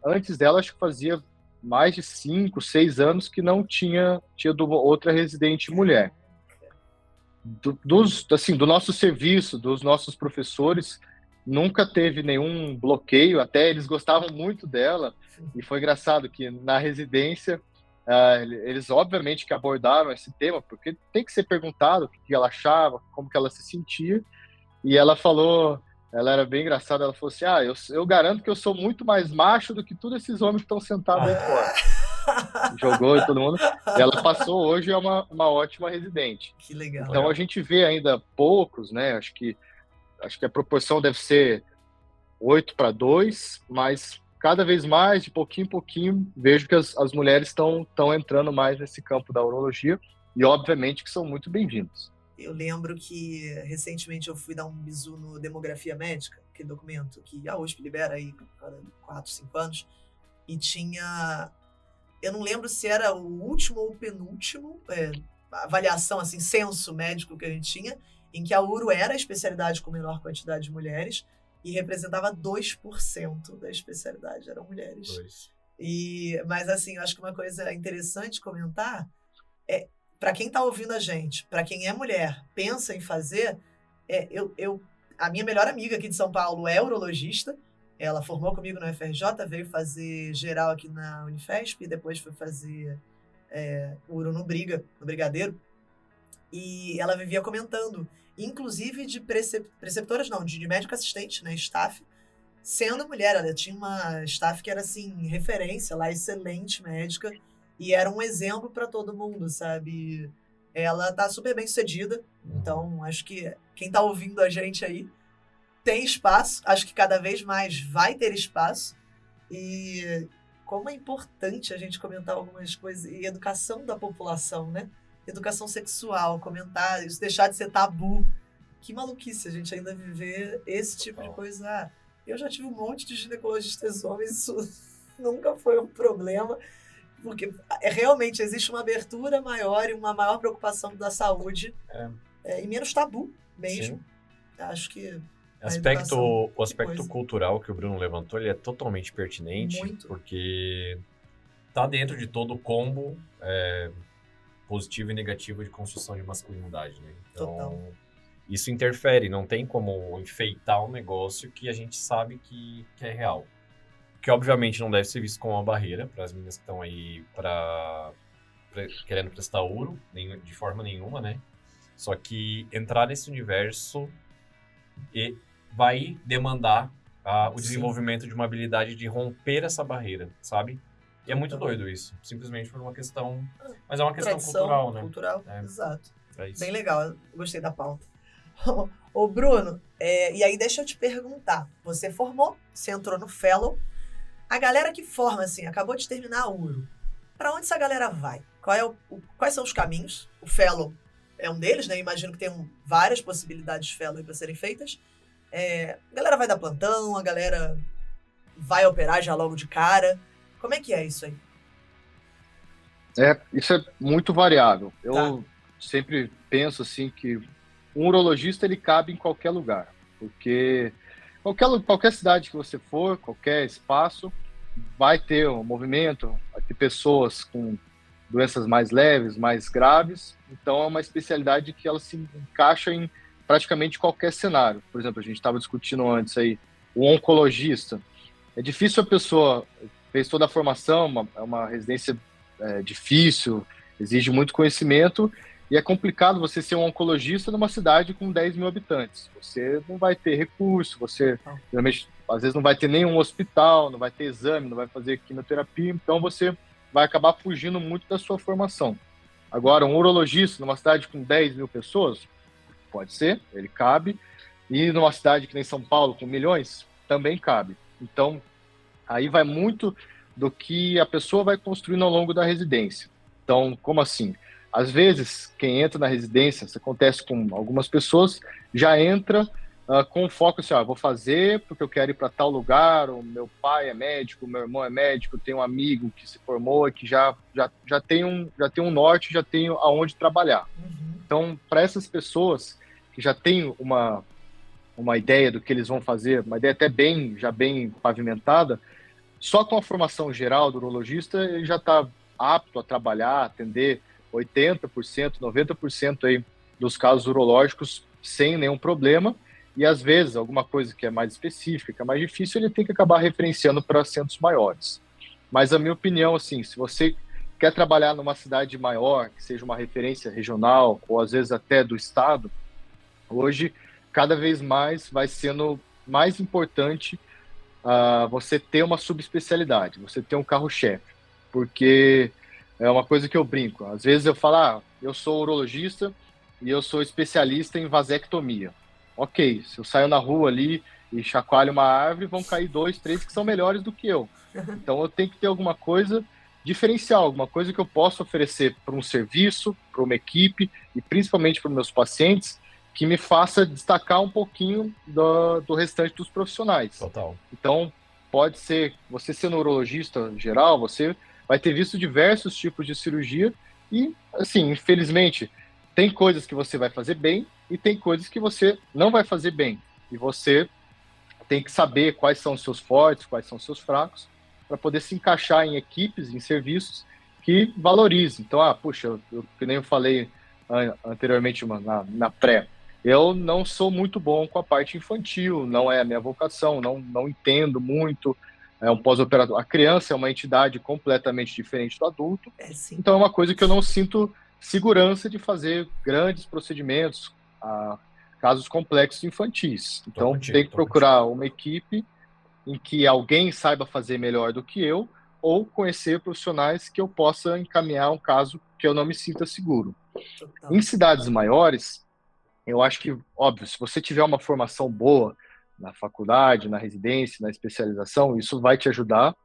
antes dela, acho que fazia mais de 5, 6 anos que não tinha tido outra residente mulher. Do nosso serviço, dos nossos professores, nunca teve nenhum bloqueio, até eles gostavam muito dela, e foi engraçado que na residência, eles obviamente que abordaram esse tema, porque tem que ser perguntado o que ela achava, como que ela se sentia, e ela falou... Ela era bem engraçada, ela falou assim, eu garanto que eu sou muito mais macho do que todos esses homens que estão sentados aí fora. Jogou e todo mundo. E ela passou hoje, é uma ótima residente.
Que legal.
Então a gente vê ainda poucos, né? Acho que a proporção deve ser 8-2, mas cada vez mais, de pouquinho em pouquinho, vejo que as mulheres estão entrando mais nesse campo da urologia e obviamente que são muito bem-vindos.
Eu lembro que recentemente eu fui dar um bisu no Demografia Médica, aquele documento que a USP libera aí cada 4, 5 anos, e tinha... Eu não lembro se era o último ou o penúltimo avaliação, assim, censo médico que a gente tinha, em que a uro era a especialidade com menor quantidade de mulheres e representava 2% da especialidade, eram mulheres. Mas, assim, eu acho que uma coisa interessante comentar é... Para quem está ouvindo a gente, para quem é mulher, pensa em fazer, a minha melhor amiga aqui de São Paulo é urologista, ela formou comigo no FRJ, veio fazer geral aqui na Unifesp, e depois foi fazer uro no Brigadeiro, e ela vivia comentando, inclusive de preceptoras, não, de médico assistente, né, staff, sendo mulher, ela tinha uma staff que era, assim, referência lá, excelente médica, e era um exemplo para todo mundo, sabe? Ela tá super bem sucedida, então acho que quem tá ouvindo a gente aí tem espaço, acho que cada vez mais vai ter espaço, e como é importante a gente comentar algumas coisas, e educação da população, né? Educação sexual, comentar, isso deixar de ser tabu. Que maluquice a gente ainda viver esse tipo de coisa. Eu já tive um monte de ginecologistas homens, isso nunca foi um problema, porque realmente existe uma abertura maior e uma maior preocupação da saúde e menos tabu mesmo. Sim. Acho que
o aspecto cultural que o Bruno levantou, ele é totalmente pertinente.
Muito.
Porque tá dentro de todo o combo positivo e negativo de construção de masculinidade, né? Então, total. Isso interfere, não tem como enfeitar um negócio que a gente sabe que é real. Que obviamente não deve ser visto como uma barreira para as meninas que estão aí querendo prestar ouro, de forma nenhuma, né? Só que entrar nesse universo vai demandar o desenvolvimento de uma habilidade de romper essa barreira, sabe? E é muito doido isso, simplesmente por uma questão... Mas é uma questão cultural, né?
Cultural, exato.
É
bem legal, eu gostei da pauta. Ô Bruno, e aí deixa eu te perguntar, você formou, você entrou no Fellow, a galera que forma, assim, acabou de terminar a URO, para onde essa galera vai? Quais são os caminhos? O Fellow é um deles, né? Imagino que tem várias possibilidades de Fellow para serem feitas. A galera vai dar plantão, a galera vai operar já logo de cara. Como é que é isso aí?
Isso é muito variável. Eu sempre penso assim que um urologista ele cabe em qualquer lugar, porque qualquer cidade que você for, qualquer espaço, vai ter um movimento, vai ter pessoas com doenças mais leves, mais graves, então é uma especialidade que ela se encaixa em praticamente qualquer cenário. Por exemplo, a gente estava discutindo antes aí, o oncologista. É difícil a pessoa, fez toda a formação, é uma residência difícil, exige muito conhecimento, e é complicado você ser um oncologista numa cidade com 10 mil habitantes. Você não vai ter recurso, você realmente, às vezes não vai ter nenhum hospital, não vai ter exame, não vai fazer quimioterapia, então você vai acabar fugindo muito da sua formação. Agora, um urologista numa cidade com 10 mil pessoas, pode ser, ele cabe, e numa cidade que nem São Paulo, com milhões, também cabe. Então, aí vai muito do que a pessoa vai construindo ao longo da residência. Então, como assim? Às vezes, quem entra na residência, isso acontece com algumas pessoas, já entra com foco assim, vou fazer porque eu quero ir para tal lugar, o meu pai é médico, meu irmão é médico, tenho um amigo que se formou e que já tem um norte, já tem aonde trabalhar. Então, para essas pessoas que já têm uma ideia do que eles vão fazer, uma ideia até bem pavimentada, só com a formação geral do urologista, ele já está apto a trabalhar, atender 80%, 90% aí dos casos urológicos sem nenhum problema, e às vezes alguma coisa que é mais específica, que é mais difícil, ele tem que acabar referenciando para centros maiores. Mas a minha opinião, assim, se você quer trabalhar numa cidade maior, que seja uma referência regional, ou às vezes até do estado, hoje, cada vez mais vai sendo mais importante você ter uma subespecialidade, você ter um carro-chefe, porque é uma coisa que eu brinco. Às vezes eu falo, eu sou urologista e eu sou especialista em vasectomia. Ok, se eu saio na rua ali e chacoalho uma árvore, vão cair 2, 3 que são melhores do que eu. Então eu tenho que ter alguma coisa diferencial, alguma coisa que eu possa oferecer para um serviço, para uma equipe e principalmente para os meus pacientes, que me faça destacar um pouquinho do restante dos profissionais.
Total.
Então, pode ser, você sendo urologista geral, você vai ter visto diversos tipos de cirurgia e, assim, infelizmente, tem coisas que você vai fazer bem e tem coisas que você não vai fazer bem. E você tem que saber quais são os seus fortes, quais são os seus fracos, para poder se encaixar em equipes, em serviços que valorizem. Então, puxa, que nem eu falei anteriormente na pré, eu não sou muito bom com a parte infantil, não é a minha vocação, não entendo muito. É um pós-operatório. A criança é uma entidade completamente diferente do adulto, então é uma coisa que eu não sinto segurança de fazer grandes procedimentos, casos complexos infantis. Então tem que procurar uma equipe em que alguém saiba fazer melhor do que eu, ou conhecer profissionais que eu possa encaminhar um caso que eu não me sinta seguro. Total. Em cidades maiores, eu acho que, óbvio, se você tiver uma formação boa na faculdade, na residência, na especialização, isso vai te ajudar,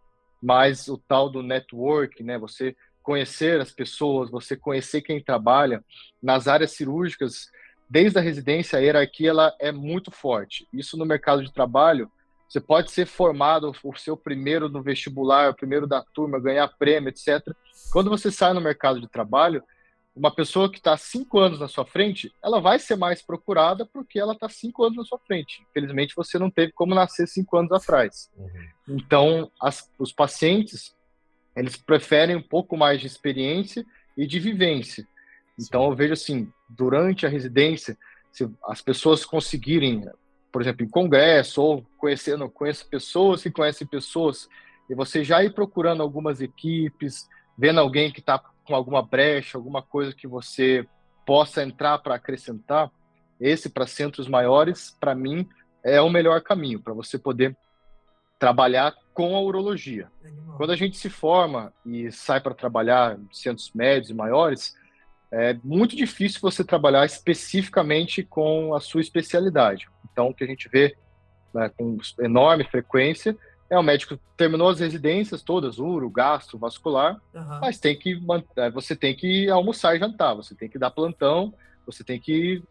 mas o tal do network, né, você conhecer as pessoas, você conhecer quem trabalha nas áreas cirúrgicas, desde a residência, a hierarquia ela é muito forte. Isso no mercado de trabalho, você pode ser formado, o seu primeiro no vestibular, o primeiro da turma, ganhar prêmio, etc. Quando você sai no mercado de trabalho, uma pessoa que está 5 anos na sua frente, ela vai ser mais procurada porque ela está 5 anos na sua frente. Infelizmente, você não teve como nascer 5 anos atrás. Então, os pacientes, eles preferem um pouco mais de experiência e de vivência. Então, eu vejo assim, durante a residência, se as pessoas conseguirem, por exemplo, em congresso, ou conheço pessoas que conhecem pessoas, e você já ir procurando algumas equipes, vendo alguém que está com alguma brecha, alguma coisa que você possa entrar para acrescentar, esse para centros maiores, para mim, é o melhor caminho, para você poder trabalhar com a urologia. Quando a gente se forma e sai para trabalhar em centros médios e maiores, é muito difícil você trabalhar especificamente com a sua especialidade. Então, o que a gente vê, né, com enorme frequência é o médico terminou as residências todas, uro, gastro, vascular, mas você tem que almoçar e jantar, você tem que dar plantão, você tem que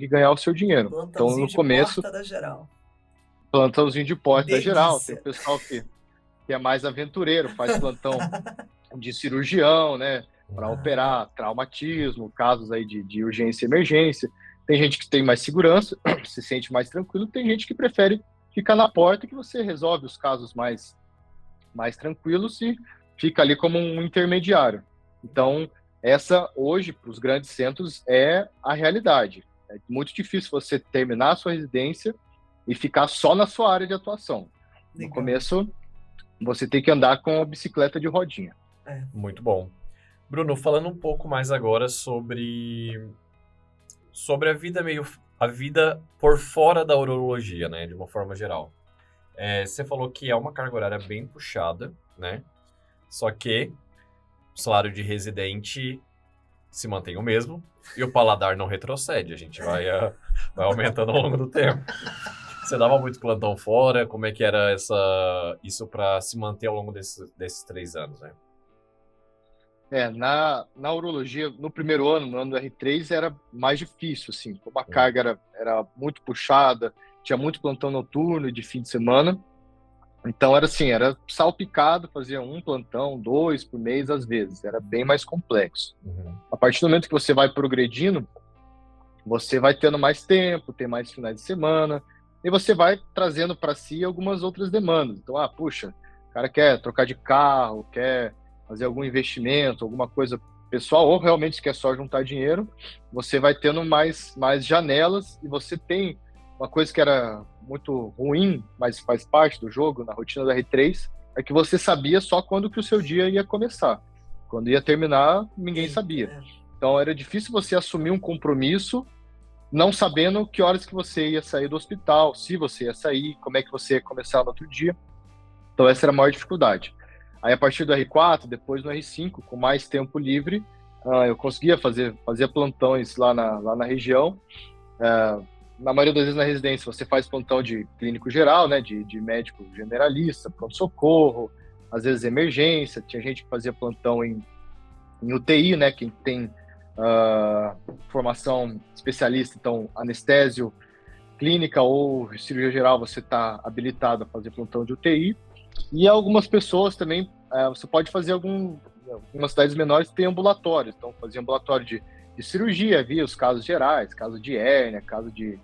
ganhar o seu dinheiro. Então, no começo,
porta da geral.
Plantãozinho de porta da geral. Tem o pessoal que é mais aventureiro, faz plantão de cirurgião, né? para operar, traumatismo, casos aí de urgência e emergência. Tem gente que tem mais segurança, se sente mais tranquilo, tem gente que prefere ficar na porta, que você resolve os casos mais tranquilos e fica ali como um intermediário. Então, essa hoje, para os grandes centros, é a realidade. É muito difícil você terminar a sua residência e ficar só na sua área de atuação.
Legal.
No começo, você tem que andar com a bicicleta de rodinha.
Muito bom. Bruno, falando um pouco mais agora sobre a vida por fora da urologia, né, de uma forma geral. Você falou que é uma carga horária bem puxada, né? Só que o salário de residente se mantém o mesmo e o paladar não retrocede. A gente vai aumentando ao longo do tempo. Você dava muito plantão fora? Como é que era isso para se manter ao longo desses 3 anos, né?
Na urologia, no primeiro ano, no ano do R3, era mais difícil, assim, como a carga era muito puxada, tinha muito plantão noturno e de fim de semana, então era assim, era salpicado, fazia 1 plantão, 2 por mês às vezes, era bem mais complexo. A partir do momento que você vai progredindo, você vai tendo mais tempo, tem mais finais de semana, e você vai trazendo para si algumas outras demandas. Então, puxa, o cara quer trocar de carro, quer fazer algum investimento, alguma coisa pessoal, ou realmente quer só juntar dinheiro, você vai tendo mais janelas, e você tem uma coisa que era muito ruim, mas faz parte do jogo, na rotina da R3, é que você sabia só quando que o seu dia ia começar. Quando ia terminar, ninguém sabia. Então era difícil você assumir um compromisso não sabendo que horas que você ia sair do hospital, se você ia sair, como é que você ia começar no outro dia. Então essa era a maior dificuldade. Aí, a partir do R4, depois no R5, com mais tempo livre, eu conseguia fazer plantões lá na região. Na maioria das vezes na residência, você faz plantão de clínico geral, né, de médico generalista, pronto-socorro, às vezes emergência. Tinha gente que fazia plantão em UTI, né, quem tem formação especialista, então anestésio, clínica ou cirurgia geral, você está habilitado a fazer plantão de UTI. E algumas pessoas também, você pode fazer algumas cidades menores tem ambulatórios, então fazia ambulatório de cirurgia, via os casos gerais, caso de hérnia, caso de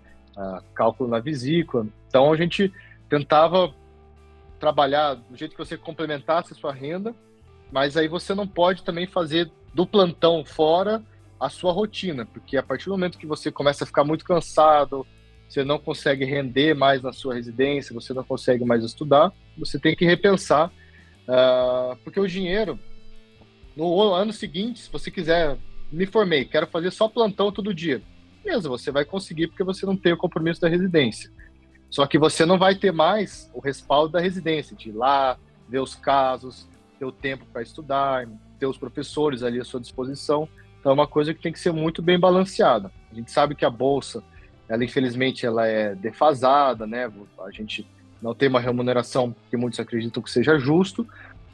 cálculo na vesícula. Então a gente tentava trabalhar do jeito que você complementasse a sua renda, mas aí você não pode também fazer do plantão fora a sua rotina, porque a partir do momento que você começa a ficar muito cansado, você não consegue render mais na sua residência, você não consegue mais estudar, você tem que repensar, porque o dinheiro, no ano seguinte, se você quiser, me formei, quero fazer só plantão todo dia, beleza, você vai conseguir porque você não tem o compromisso da residência. Só que você não vai ter mais o respaldo da residência, de ir lá, ver os casos, ter o tempo para estudar, ter os professores ali à sua disposição. Então é uma coisa que tem que ser muito bem balanceada. A gente sabe que a bolsa, ela infelizmente ela é defasada, né? A gente não tem uma remuneração que muitos acreditam que seja justo,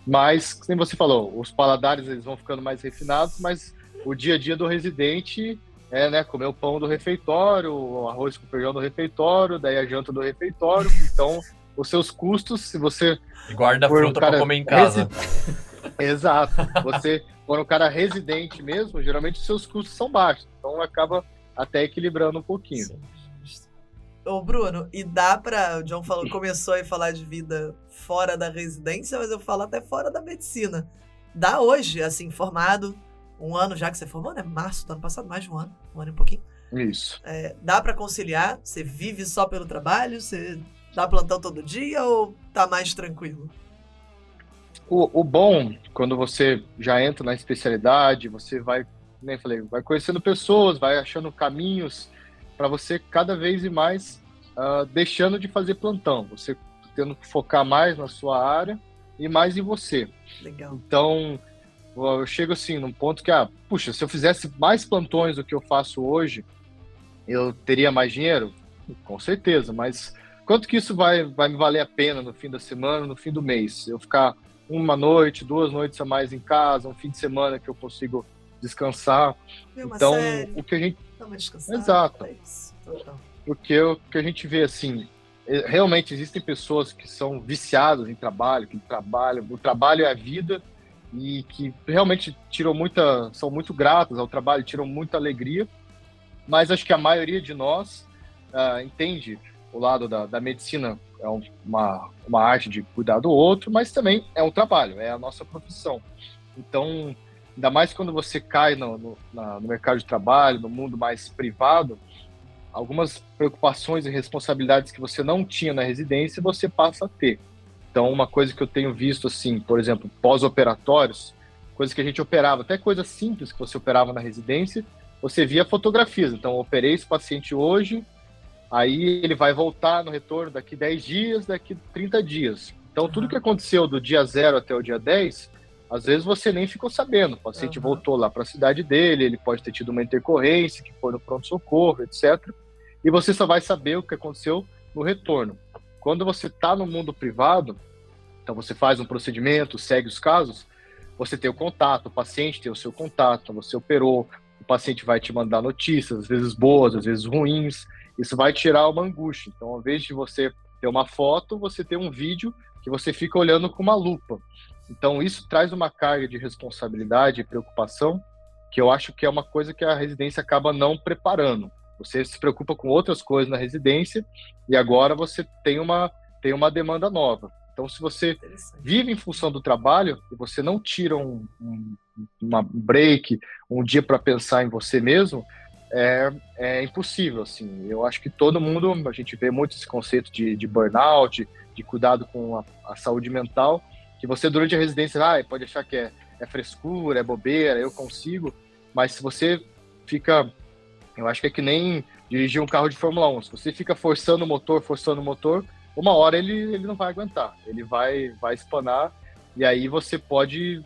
mas, como você falou, os paladares eles vão ficando mais refinados, mas o dia a dia do residente né, comer o pão do refeitório, o arroz com feijão do refeitório, daí a janta do refeitório. Então, os seus custos, se você...
E guarda fruta para comer em casa.
Exato. Você, quando o cara é residente mesmo, geralmente os seus custos são baixos. Então, acaba até equilibrando um pouquinho.
Sim. Ô, Bruno, e dá pra... O John começou a falar de vida fora da residência, mas eu falo até fora da medicina. Dá hoje, assim, formado... Um ano já que você formou, né? Março do ano passado, mais de um ano e um pouquinho.
Isso.
Dá pra conciliar? Você vive só pelo trabalho? Você dá plantão todo dia ou tá mais tranquilo?
O bom, quando você já entra na especialidade, você vai, nem falei, vai conhecendo pessoas, vai achando caminhos para você cada vez mais deixando de fazer plantão. Você tendo que focar mais na sua área e mais em você.
Legal.
Então... eu chego assim, num ponto que, puxa, se eu fizesse mais plantões do que eu faço hoje, eu teria mais dinheiro? Com certeza, mas quanto que isso vai me valer a pena no fim da semana, no fim do mês? Eu ficar 1 noite, 2 noites a mais em casa, um fim de semana que eu consigo descansar. Então,
série,
o que a gente...
dá uma descansada.
Exato.
Total.
Porque o que a gente vê, assim, realmente existem pessoas que são viciadas em trabalho, que o trabalho é a vida. e que realmente são muito gratas ao trabalho, tiram muita alegria, mas acho que a maioria de nós entende o lado da medicina, é uma arte de cuidar do outro, mas também é um trabalho, é a nossa profissão. Então, ainda mais quando você cai no mercado de trabalho, no mundo mais privado, algumas preocupações e responsabilidades que você não tinha na residência, você passa a ter. Então, uma coisa que eu tenho visto, assim, por exemplo, pós-operatórios, coisas que a gente operava, até coisas simples que você operava na residência, você via fotografias. Então, eu operei esse paciente hoje, aí ele vai voltar no retorno daqui 10 dias, daqui 30 dias. Então, tudo que aconteceu do dia 0 até o dia 10, às vezes você nem ficou sabendo. O paciente voltou lá para a cidade dele, ele pode ter tido uma intercorrência, que foi no pronto-socorro, etc. E você só vai saber o que aconteceu no retorno. Quando você está no mundo privado, então você faz um procedimento, segue os casos, você tem o contato, o paciente tem o seu contato, você operou, o paciente vai te mandar notícias, às vezes boas, às vezes ruins, isso vai tirar uma angústia. Então, ao invés de você ter uma foto, você tem um vídeo que você fica olhando com uma lupa. Então, isso traz uma carga de responsabilidade e preocupação que eu acho que é uma coisa que a residência acaba não preparando. Você se preocupa com outras coisas na residência e agora você tem uma demanda nova. Então, se você vive em função do trabalho e você não tira um break, um dia para pensar em você mesmo, é impossível, assim. Eu acho que todo mundo, a gente vê muito esse conceito de burnout, de cuidado com a saúde mental, que você durante a residência pode achar que é frescura, é bobeira, eu consigo, mas se você fica... Eu acho que é que nem dirigir um carro de Fórmula 1. Se você fica forçando o motor, uma hora ele não vai aguentar. Ele vai espanar e aí você pode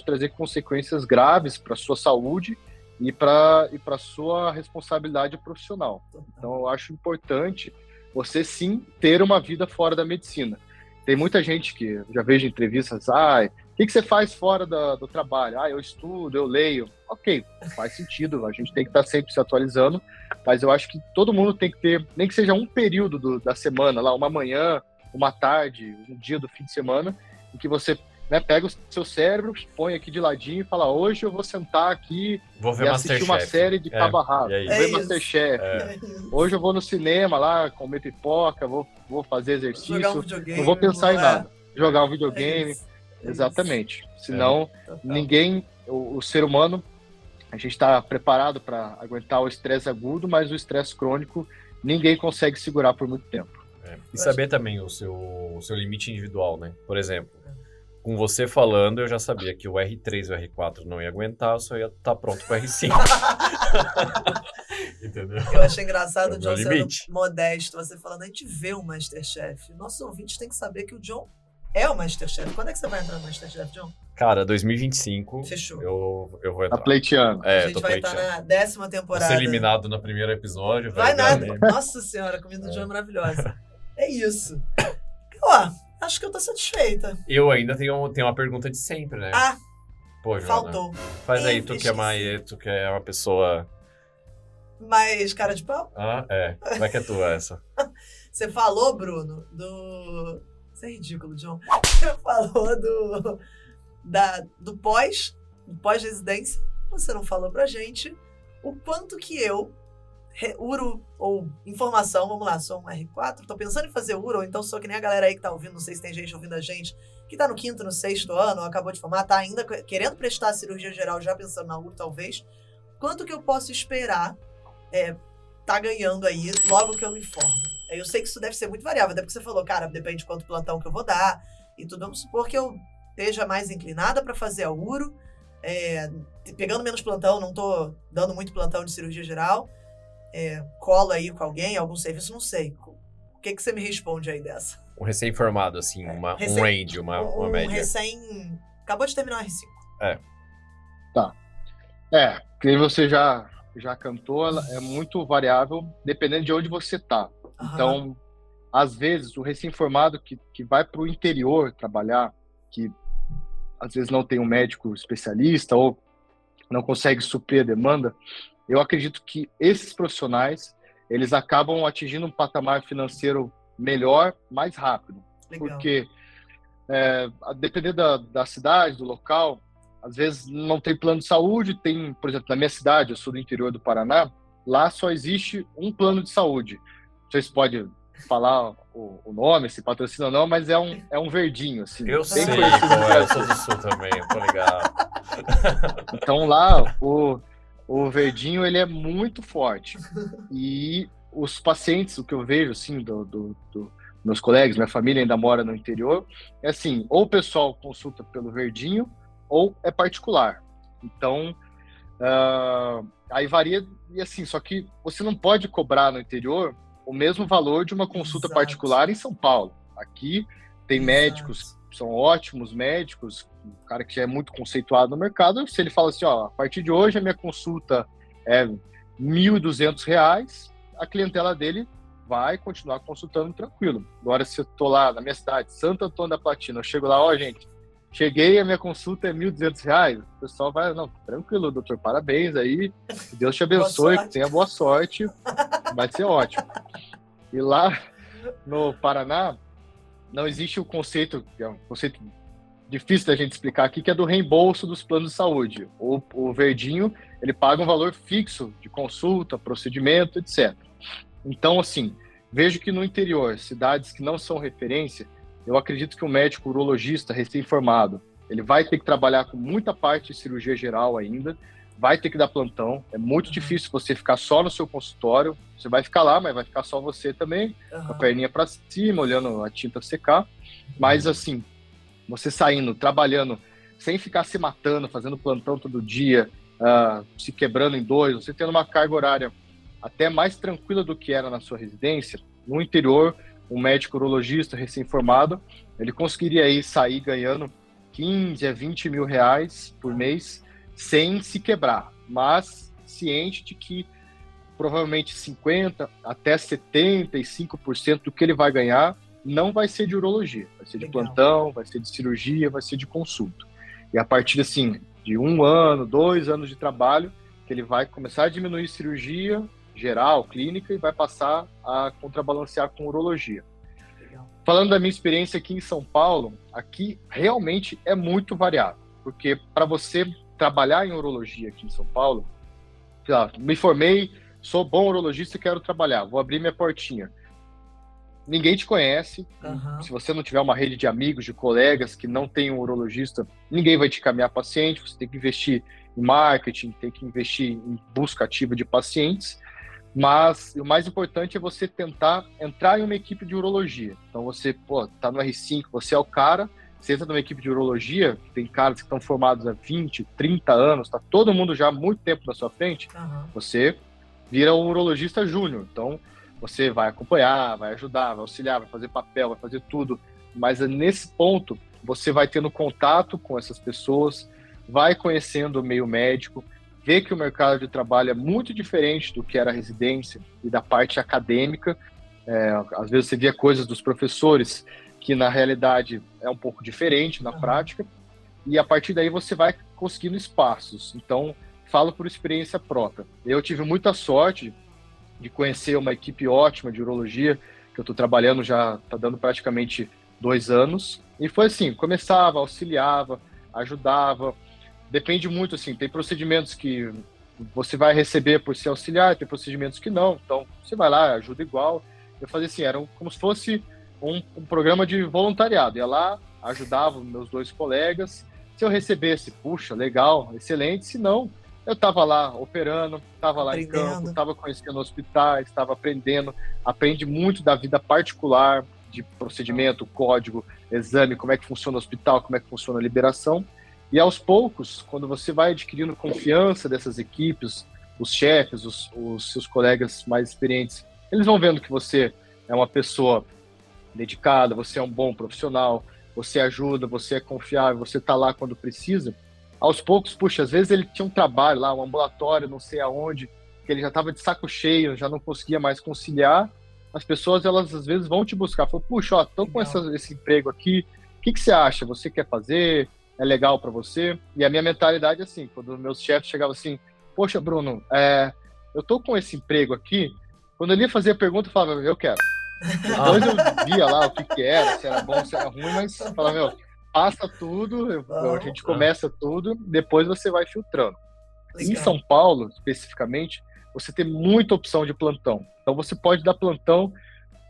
trazer consequências graves para a sua saúde e para a sua responsabilidade profissional. Então, eu acho importante você, sim, ter uma vida fora da medicina. Tem muita gente que eu já vejo em entrevistas, o que você faz fora do trabalho? Eu estudo, eu leio. Ok, faz sentido, a gente tem que estar sempre se atualizando, mas eu acho que todo mundo tem que ter, nem que seja um período da semana, lá, uma manhã, uma tarde, um dia do fim de semana, em que você pega o seu cérebro, põe aqui de ladinho e fala, hoje eu vou sentar aqui e assistir uma série de cabo a rabo, vou ver Masterchef. Hoje eu vou no cinema lá, comer pipoca, vou fazer exercício, não vou pensar em nada. Jogar um videogame. Exatamente. Senão, ninguém, o ser humano, a gente está preparado para aguentar o estresse agudo, mas o estresse crônico, ninguém consegue segurar por muito tempo.
E saber também o seu limite individual, né? Por exemplo, com você falando, eu já sabia que o R3 e o R4 não ia aguentar, eu só ia estar pronto para o R5. Entendeu?
Eu achei engraçado o John sendo
limite.
modesto, você falando, a gente vê o Masterchef. Nossos ouvintes têm que saber que o John é o Masterchef. Quando é que você vai entrar no Masterchef, John?
Cara, 2025.
Fechou.
Eu vou entrar.
Tá pleiteando.
A gente vai estar na 10ª temporada.
Vou ser eliminado no primeiro episódio.
Vai nada. Nossa senhora, a comida do John é maravilhosa. É isso. Ó, acho que eu tô satisfeita.
Eu ainda tenho uma pergunta de sempre, né? Pô, Joana,
faltou.
Faz aí, tu que é uma pessoa...
Mais cara de pau?
Como é que é tua essa?
Você falou, Bruno, Isso é ridículo, John. Você falou do pós-residência. Você não falou pra gente o quanto que Uro ou informação, vamos lá, sou um R4, tô pensando em fazer Uro, ou então sou que nem a galera aí que tá ouvindo, não sei se tem gente ouvindo a gente, que tá no 5º, no 6º ano, ou acabou de formar, tá ainda querendo prestar cirurgia geral, já pensando na Uro, talvez. Quanto que eu posso esperar tá ganhando aí logo que eu me formo? Eu sei que isso deve ser muito variável, até porque você falou, cara, depende de quanto plantão que eu vou dar e tudo. Vamos supor que eu esteja mais inclinada para fazer a Uro, pegando menos plantão, não tô dando muito plantão de cirurgia geral, colo aí com alguém, algum serviço, não sei. O que você me responde aí dessa?
Um recém-formado, assim, um range, uma média.
Acabou de terminar o R5.
Tá. Que você já cantou, ela é muito variável, dependendo de onde você tá. Então, às vezes, o recém-formado que vai para o interior trabalhar, que às vezes não tem um médico especialista ou não consegue suprir a demanda, eu acredito que esses profissionais, eles acabam atingindo um patamar financeiro melhor, mais rápido.
Legal.
Porque, dependendo da cidade, do local, às vezes não tem plano de saúde, tem, por exemplo, na minha cidade, eu sou do interior do Paraná, lá só existe um plano de saúde. Não sei se pode falar o nome, se patrocina ou não, mas é um verdinho, assim.
Eu sei qual é, eu sou do Sul também, eu tô ligado.
Então lá, o verdinho, ele é muito forte. E os pacientes, o que eu vejo, assim, meus colegas, minha família ainda mora no interior, é assim, ou o pessoal consulta pelo verdinho, ou é particular. Então, aí varia, e assim, só que você não pode cobrar no interior o mesmo valor de uma consulta particular em São Paulo. Aqui tem médicos, são ótimos médicos, um cara que já é muito conceituado no mercado, se ele fala assim, ó, a partir de hoje a minha consulta é R$ 1.200, a clientela dele vai continuar consultando tranquilo. Agora, se eu tô lá na minha cidade, Santo Antônio da Platina, eu chego lá, ó, gente, cheguei, a minha consulta é R$ 1.200, o pessoal vai, não, tranquilo, doutor, parabéns aí, que Deus te abençoe, que tenha boa sorte, vai ser ótimo. E lá no Paraná, não existe o conceito, que é um conceito difícil da gente explicar aqui, que é do reembolso dos planos de saúde. O verdinho, ele paga um valor fixo de consulta, procedimento, etc. Então, assim, vejo que no interior, cidades que não são referência, eu acredito que um médico urologista recém-formado, ele vai ter que trabalhar com muita parte de cirurgia geral ainda, vai ter que dar plantão, é muito difícil você ficar só no seu consultório, você vai ficar lá, mas vai ficar só você também, com a perninha para cima, olhando a tinta secar, mas assim, você saindo, trabalhando, sem ficar se matando, fazendo plantão todo dia, se quebrando em dois, você tendo uma carga horária até mais tranquila do que era na sua residência, no interior, um médico urologista recém-formado, ele conseguiria aí sair ganhando 15 a 20 mil reais por mês, sem se quebrar, mas ciente de que provavelmente 50% até 75% do que ele vai ganhar não vai ser de urologia, vai ser de plantão, vai ser de cirurgia, vai ser de consulta. E a partir assim, de 1 ano, 2 anos de trabalho, que ele vai começar a diminuir cirurgia geral, clínica, e vai passar a contrabalancear com urologia. Legal. Falando da minha experiência aqui em São Paulo, aqui realmente é muito variado, porque para você trabalhar em urologia aqui em São Paulo, me formei, sou bom urologista e quero trabalhar, vou abrir minha portinha. Ninguém te conhece, se você não tiver uma rede de amigos, de colegas que não tem um urologista, ninguém vai te encaminhar paciente, você tem que investir em marketing, tem que investir em busca ativa de pacientes, mas o mais importante é você tentar entrar em uma equipe de urologia. Então você, tá no R5, você é o cara, você entra numa equipe de urologia, tem caras que estão formados há 20, 30 anos, tá todo mundo já há muito tempo na sua frente, você vira um urologista júnior. Então, você vai acompanhar, vai ajudar, vai auxiliar, vai fazer papel, vai fazer tudo. Mas nesse ponto, você vai tendo contato com essas pessoas, vai conhecendo o meio médico, vê que o mercado de trabalho é muito diferente do que era a residência e da parte acadêmica. Às vezes você via coisas dos professores que na realidade é um pouco diferente na prática, e a partir daí você vai conseguindo espaços. Então, falo por experiência própria. Eu tive muita sorte de conhecer uma equipe ótima de urologia, que eu estou trabalhando já, está dando praticamente 2 anos, e foi assim, começava, auxiliava, ajudava, depende muito, assim, tem procedimentos que você vai receber por ser auxiliar, tem procedimentos que não, então você vai lá, ajuda igual. Eu fazia assim, era como se fosse um programa de voluntariado, ia lá, ajudava meus 2 colegas, se eu recebesse, puxa, legal, excelente, se não, eu estava lá operando, estava lá em campo, estava conhecendo hospitais, estava aprendendo, aprende muito da vida particular, de procedimento, código, exame, como é que funciona o hospital, como é que funciona a liberação. E aos poucos, quando você vai adquirindo confiança dessas equipes, os chefes, os seus colegas mais experientes, eles vão vendo que você é uma pessoa dedicada, você é um bom profissional, você ajuda, você é confiável, você está lá quando precisa. Aos poucos, puxa, às vezes ele tinha um trabalho lá, um ambulatório, não sei aonde, que ele já estava de saco cheio, já não conseguia mais conciliar. As pessoas, elas às vezes vão te buscar, falam, puxa, estou com esse emprego aqui, o que você acha? Você quer fazer? É legal para você? E a minha mentalidade é assim, quando meus chefes chegavam assim, poxa, Bruno, eu estou com esse emprego aqui, quando ele ia fazer a pergunta, eu falava, eu quero. Depois eu via lá o que era, se era bom, se era ruim, mas falava, passa tudo, a gente começa tudo, depois você vai filtrando.
Legal.
Em São Paulo, especificamente, você tem muita opção de plantão. Então você pode dar plantão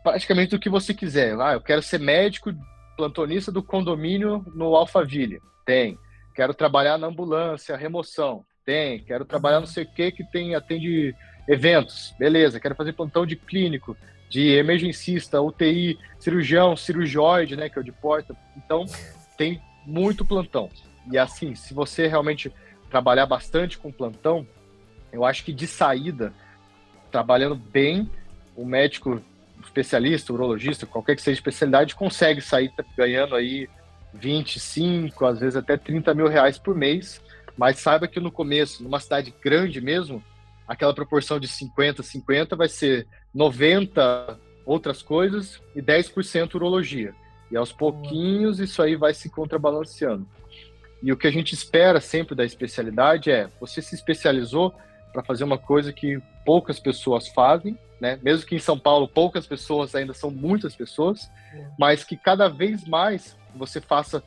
praticamente do que você quiser. Eu quero ser médico plantonista do condomínio no Alphaville. Tem. Quero trabalhar na ambulância, remoção. Tem. Quero trabalhar não sei o que atende eventos. Beleza. Quero fazer plantão de clínico, de emergencista, UTI, cirurgião, cirurgioide, né, que é o de porta. Então, tem muito plantão. E assim, se você realmente trabalhar bastante com plantão, eu acho que de saída, trabalhando bem, o médico especialista, urologista, qualquer que seja a especialidade, consegue sair ganhando aí 25, às vezes até 30 mil reais por mês, mas saiba que no começo, numa cidade grande mesmo, aquela proporção de 50-50 vai ser 90 outras coisas e 10% urologia. E aos pouquinhos isso aí vai se contrabalanceando. E o que a gente espera sempre da especialidade é, você se especializou para fazer uma coisa que poucas pessoas fazem, né? Mesmo que em São Paulo poucas pessoas ainda são muitas pessoas, mas que cada vez mais você faça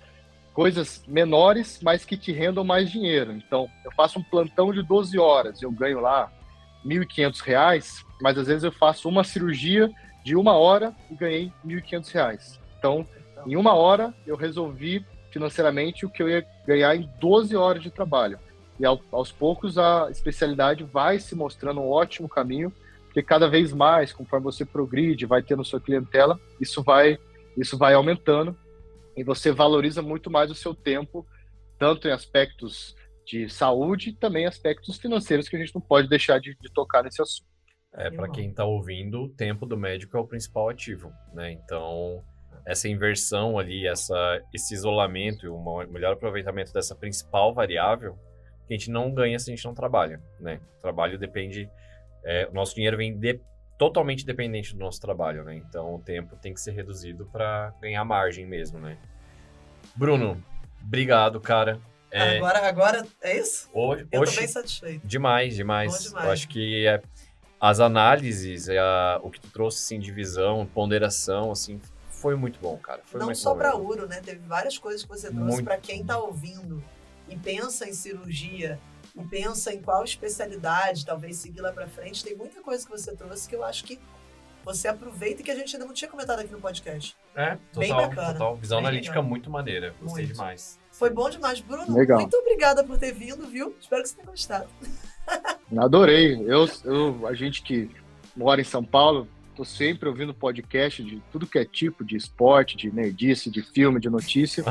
coisas menores, mas que te rendam mais dinheiro. Então, eu faço um plantão de 12 horas, eu ganho lá R$1.500, mas às vezes eu faço uma cirurgia de 1 hora e ganhei R$1.500. Então, em 1 hora eu resolvi financeiramente o que eu ia ganhar em 12 horas de trabalho. E aos poucos a especialidade vai se mostrando um ótimo caminho, porque cada vez mais, conforme você progride, vai tendo sua clientela, isso vai aumentando e você valoriza muito mais o seu tempo, tanto em aspectos de saúde e também aspectos financeiros que a gente não pode deixar de tocar nesse assunto.
Para quem está ouvindo, o tempo do médico é o principal ativo, né? Então, essa inversão ali, esse isolamento e um melhor aproveitamento dessa principal variável, que a gente não ganha se a gente não trabalha, né? O trabalho depende, o nosso dinheiro vem totalmente dependente do nosso trabalho, né? Então o tempo tem que ser reduzido para ganhar margem mesmo, né? Bruno, obrigado, cara.
Agora é isso?
Eu
tô bem satisfeito.
Demais.
Bom demais.
Eu acho que as análises, o que tu trouxe assim, de visão, ponderação, assim, foi muito bom, cara. Foi
não
muito
só
bom
para
mesmo.
Uro, né? Teve várias coisas que você trouxe para quem tá ouvindo e pensa em cirurgia e pensa em qual especialidade talvez seguir lá para frente. Tem muita coisa que você trouxe que eu acho que você aproveita e que a gente ainda não tinha comentado aqui no podcast. Bem bacana.
Total. Visão
bem
analítica
legal.
Muito maneira. Gostei
Muito.
demais.
Foi bom demais. Bruno,
Legal.
Muito obrigada por ter vindo, viu? Espero que você tenha gostado.
Adorei. A gente que mora em São Paulo, tô sempre ouvindo podcast de tudo que é tipo de esporte, de nerdice, de filme, de notícia.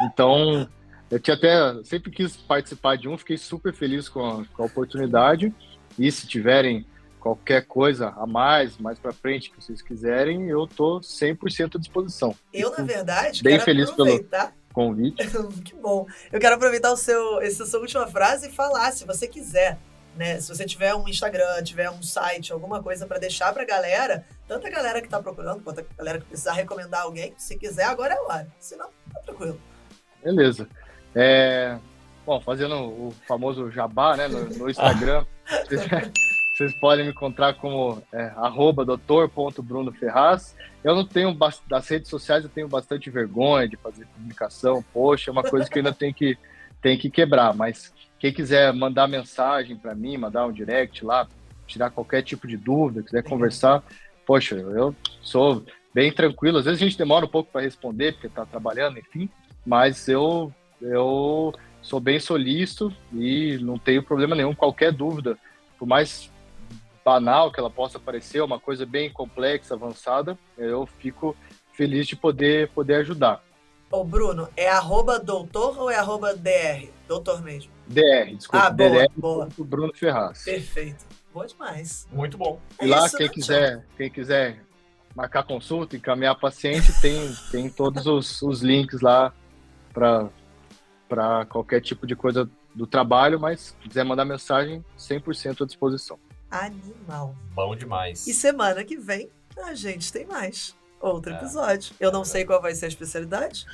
Então, eu sempre quis participar de fiquei super feliz com a oportunidade. E se tiverem qualquer coisa a mais para frente que vocês quiserem, eu tô 100% à disposição.
Eu, na verdade,
bem
quero
feliz
aproveitar...
pelo convite.
Que bom. Eu quero aproveitar essa sua última frase e falar, se você quiser, né? Se você tiver um Instagram, tiver um site, alguma coisa para deixar pra galera, tanto a galera que tá procurando, quanto a galera que precisar recomendar alguém, se quiser, agora é a hora. Senão, tá tranquilo.
Beleza. Bom, fazendo o famoso jabá, né, no Instagram, vocês podem me encontrar como @doutor.brunoferraz. Eu não tenho, das redes sociais, eu tenho bastante vergonha de fazer publicação, poxa, é uma coisa que eu ainda tenho que quebrar, mas quem quiser mandar mensagem para mim, mandar um direct lá, tirar qualquer tipo de dúvida, quiser conversar, poxa, eu sou bem tranquilo. Às vezes a gente demora um pouco para responder, porque está trabalhando, enfim, mas eu sou bem solícito e não tenho problema nenhum. Qualquer dúvida, por mais banal que ela possa parecer, uma coisa bem complexa, avançada, eu fico feliz de poder ajudar.
Ô, Bruno, é @doutor ou é @dr? Doutor mesmo.
DR, desculpa.
Boa.
Bruno Ferraz.
Perfeito. Boa demais.
Muito bom.
E lá,
isso,
quem quiser marcar consulta, encaminhar paciente, tem todos os links lá para qualquer tipo de coisa do trabalho, mas se quiser mandar mensagem, 100% à disposição.
Animal.
Bom demais.
E semana que vem, a gente tem mais outro episódio. Eu não sei qual vai ser a especialidade.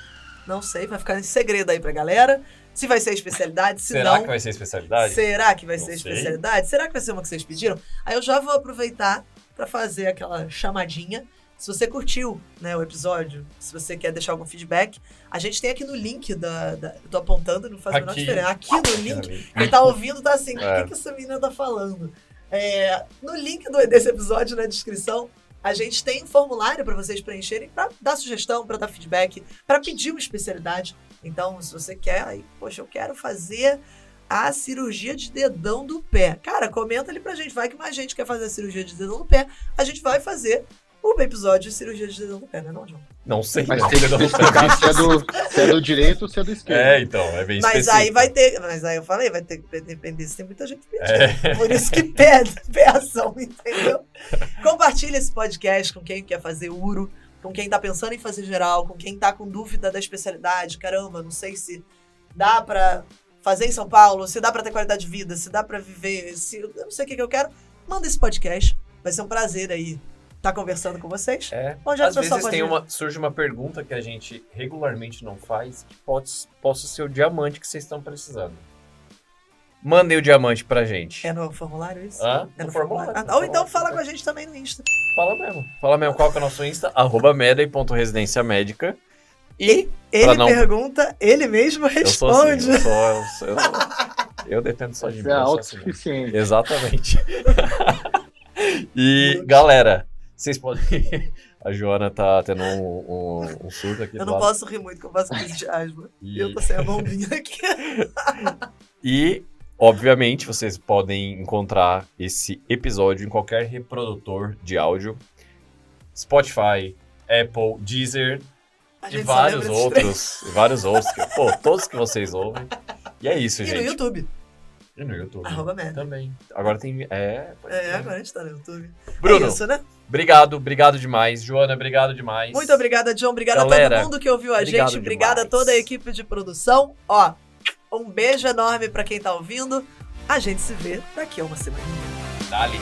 Não sei, vai ficar em segredo aí pra galera. Se vai ser a especialidade, se
Será
não...
que vai ser a especialidade?
Será que vai ser a
sei.
especialidade? Será que vai ser uma que vocês pediram? Aí eu já vou aproveitar pra fazer aquela chamadinha. Se você curtiu, né, o episódio, se você quer deixar algum feedback, a gente tem aqui no link eu tô apontando, não faz a menor diferença. Aqui no link, quem tá ouvindo tá assim, o que essa menina tá falando? No link desse episódio, na descrição, a gente tem um formulário para vocês preencherem, para dar sugestão, para dar feedback, para pedir uma especialidade. Então, se você quer, aí, poxa, eu quero fazer a cirurgia de dedão do pé. Cara, comenta ali pra gente, vai que mais gente quer fazer a cirurgia de dedão do pé, a gente vai fazer o episódio de cirurgia de dedão do pé, não, João?
Não sei.
Mas tem que explicar se é do direito ou se é do esquerdo.
Então, é bem
Mas
específico.
aí vai ter, mas aí eu falei, vai ter que depender se tem muita gente pedindo. Por isso que pede ação, entendeu? Compartilha esse podcast com quem quer fazer uro, com quem tá pensando em fazer geral, com quem tá com dúvida da especialidade. Caramba, não sei se dá pra fazer em São Paulo, se dá pra ter qualidade de vida, se dá pra viver, eu não sei o que eu quero. Manda esse podcast, vai ser um prazer aí estar conversando com vocês.
Às vezes surge uma pergunta que a gente regularmente não faz, que possa ser o diamante que vocês estão precisando. Mandem o diamante pra gente.
É no formulário isso?
É no formulário.
Ou então fala com a gente também no Insta.
Fala mesmo. Qual que é o nosso Insta? @medai.residênciamédica. E
ele pergunta, ele mesmo responde.
Eu dependo só de mim.
É autossuficiente.
Exatamente. E, galera, vocês podem... A Joana tá tendo um surto aqui.
Eu não posso rir muito, que eu faço crise de asma. E eu tô sem a bombinha aqui.
E, obviamente, vocês podem encontrar esse episódio em qualquer reprodutor de áudio. Spotify, Apple, Deezer e vários outros. Todos que vocês ouvem. E é isso, gente.
E no YouTube.
@Medai também. Agora tem...
Agora a gente tá no YouTube.
Bruno,
é isso, né?
Obrigado demais. Joana, obrigado demais.
Muito obrigada, John. Obrigada a todo mundo que ouviu a gente. Obrigada a toda a equipe de produção. Um beijo enorme pra quem tá ouvindo. A gente se vê daqui a uma semana.
Dali.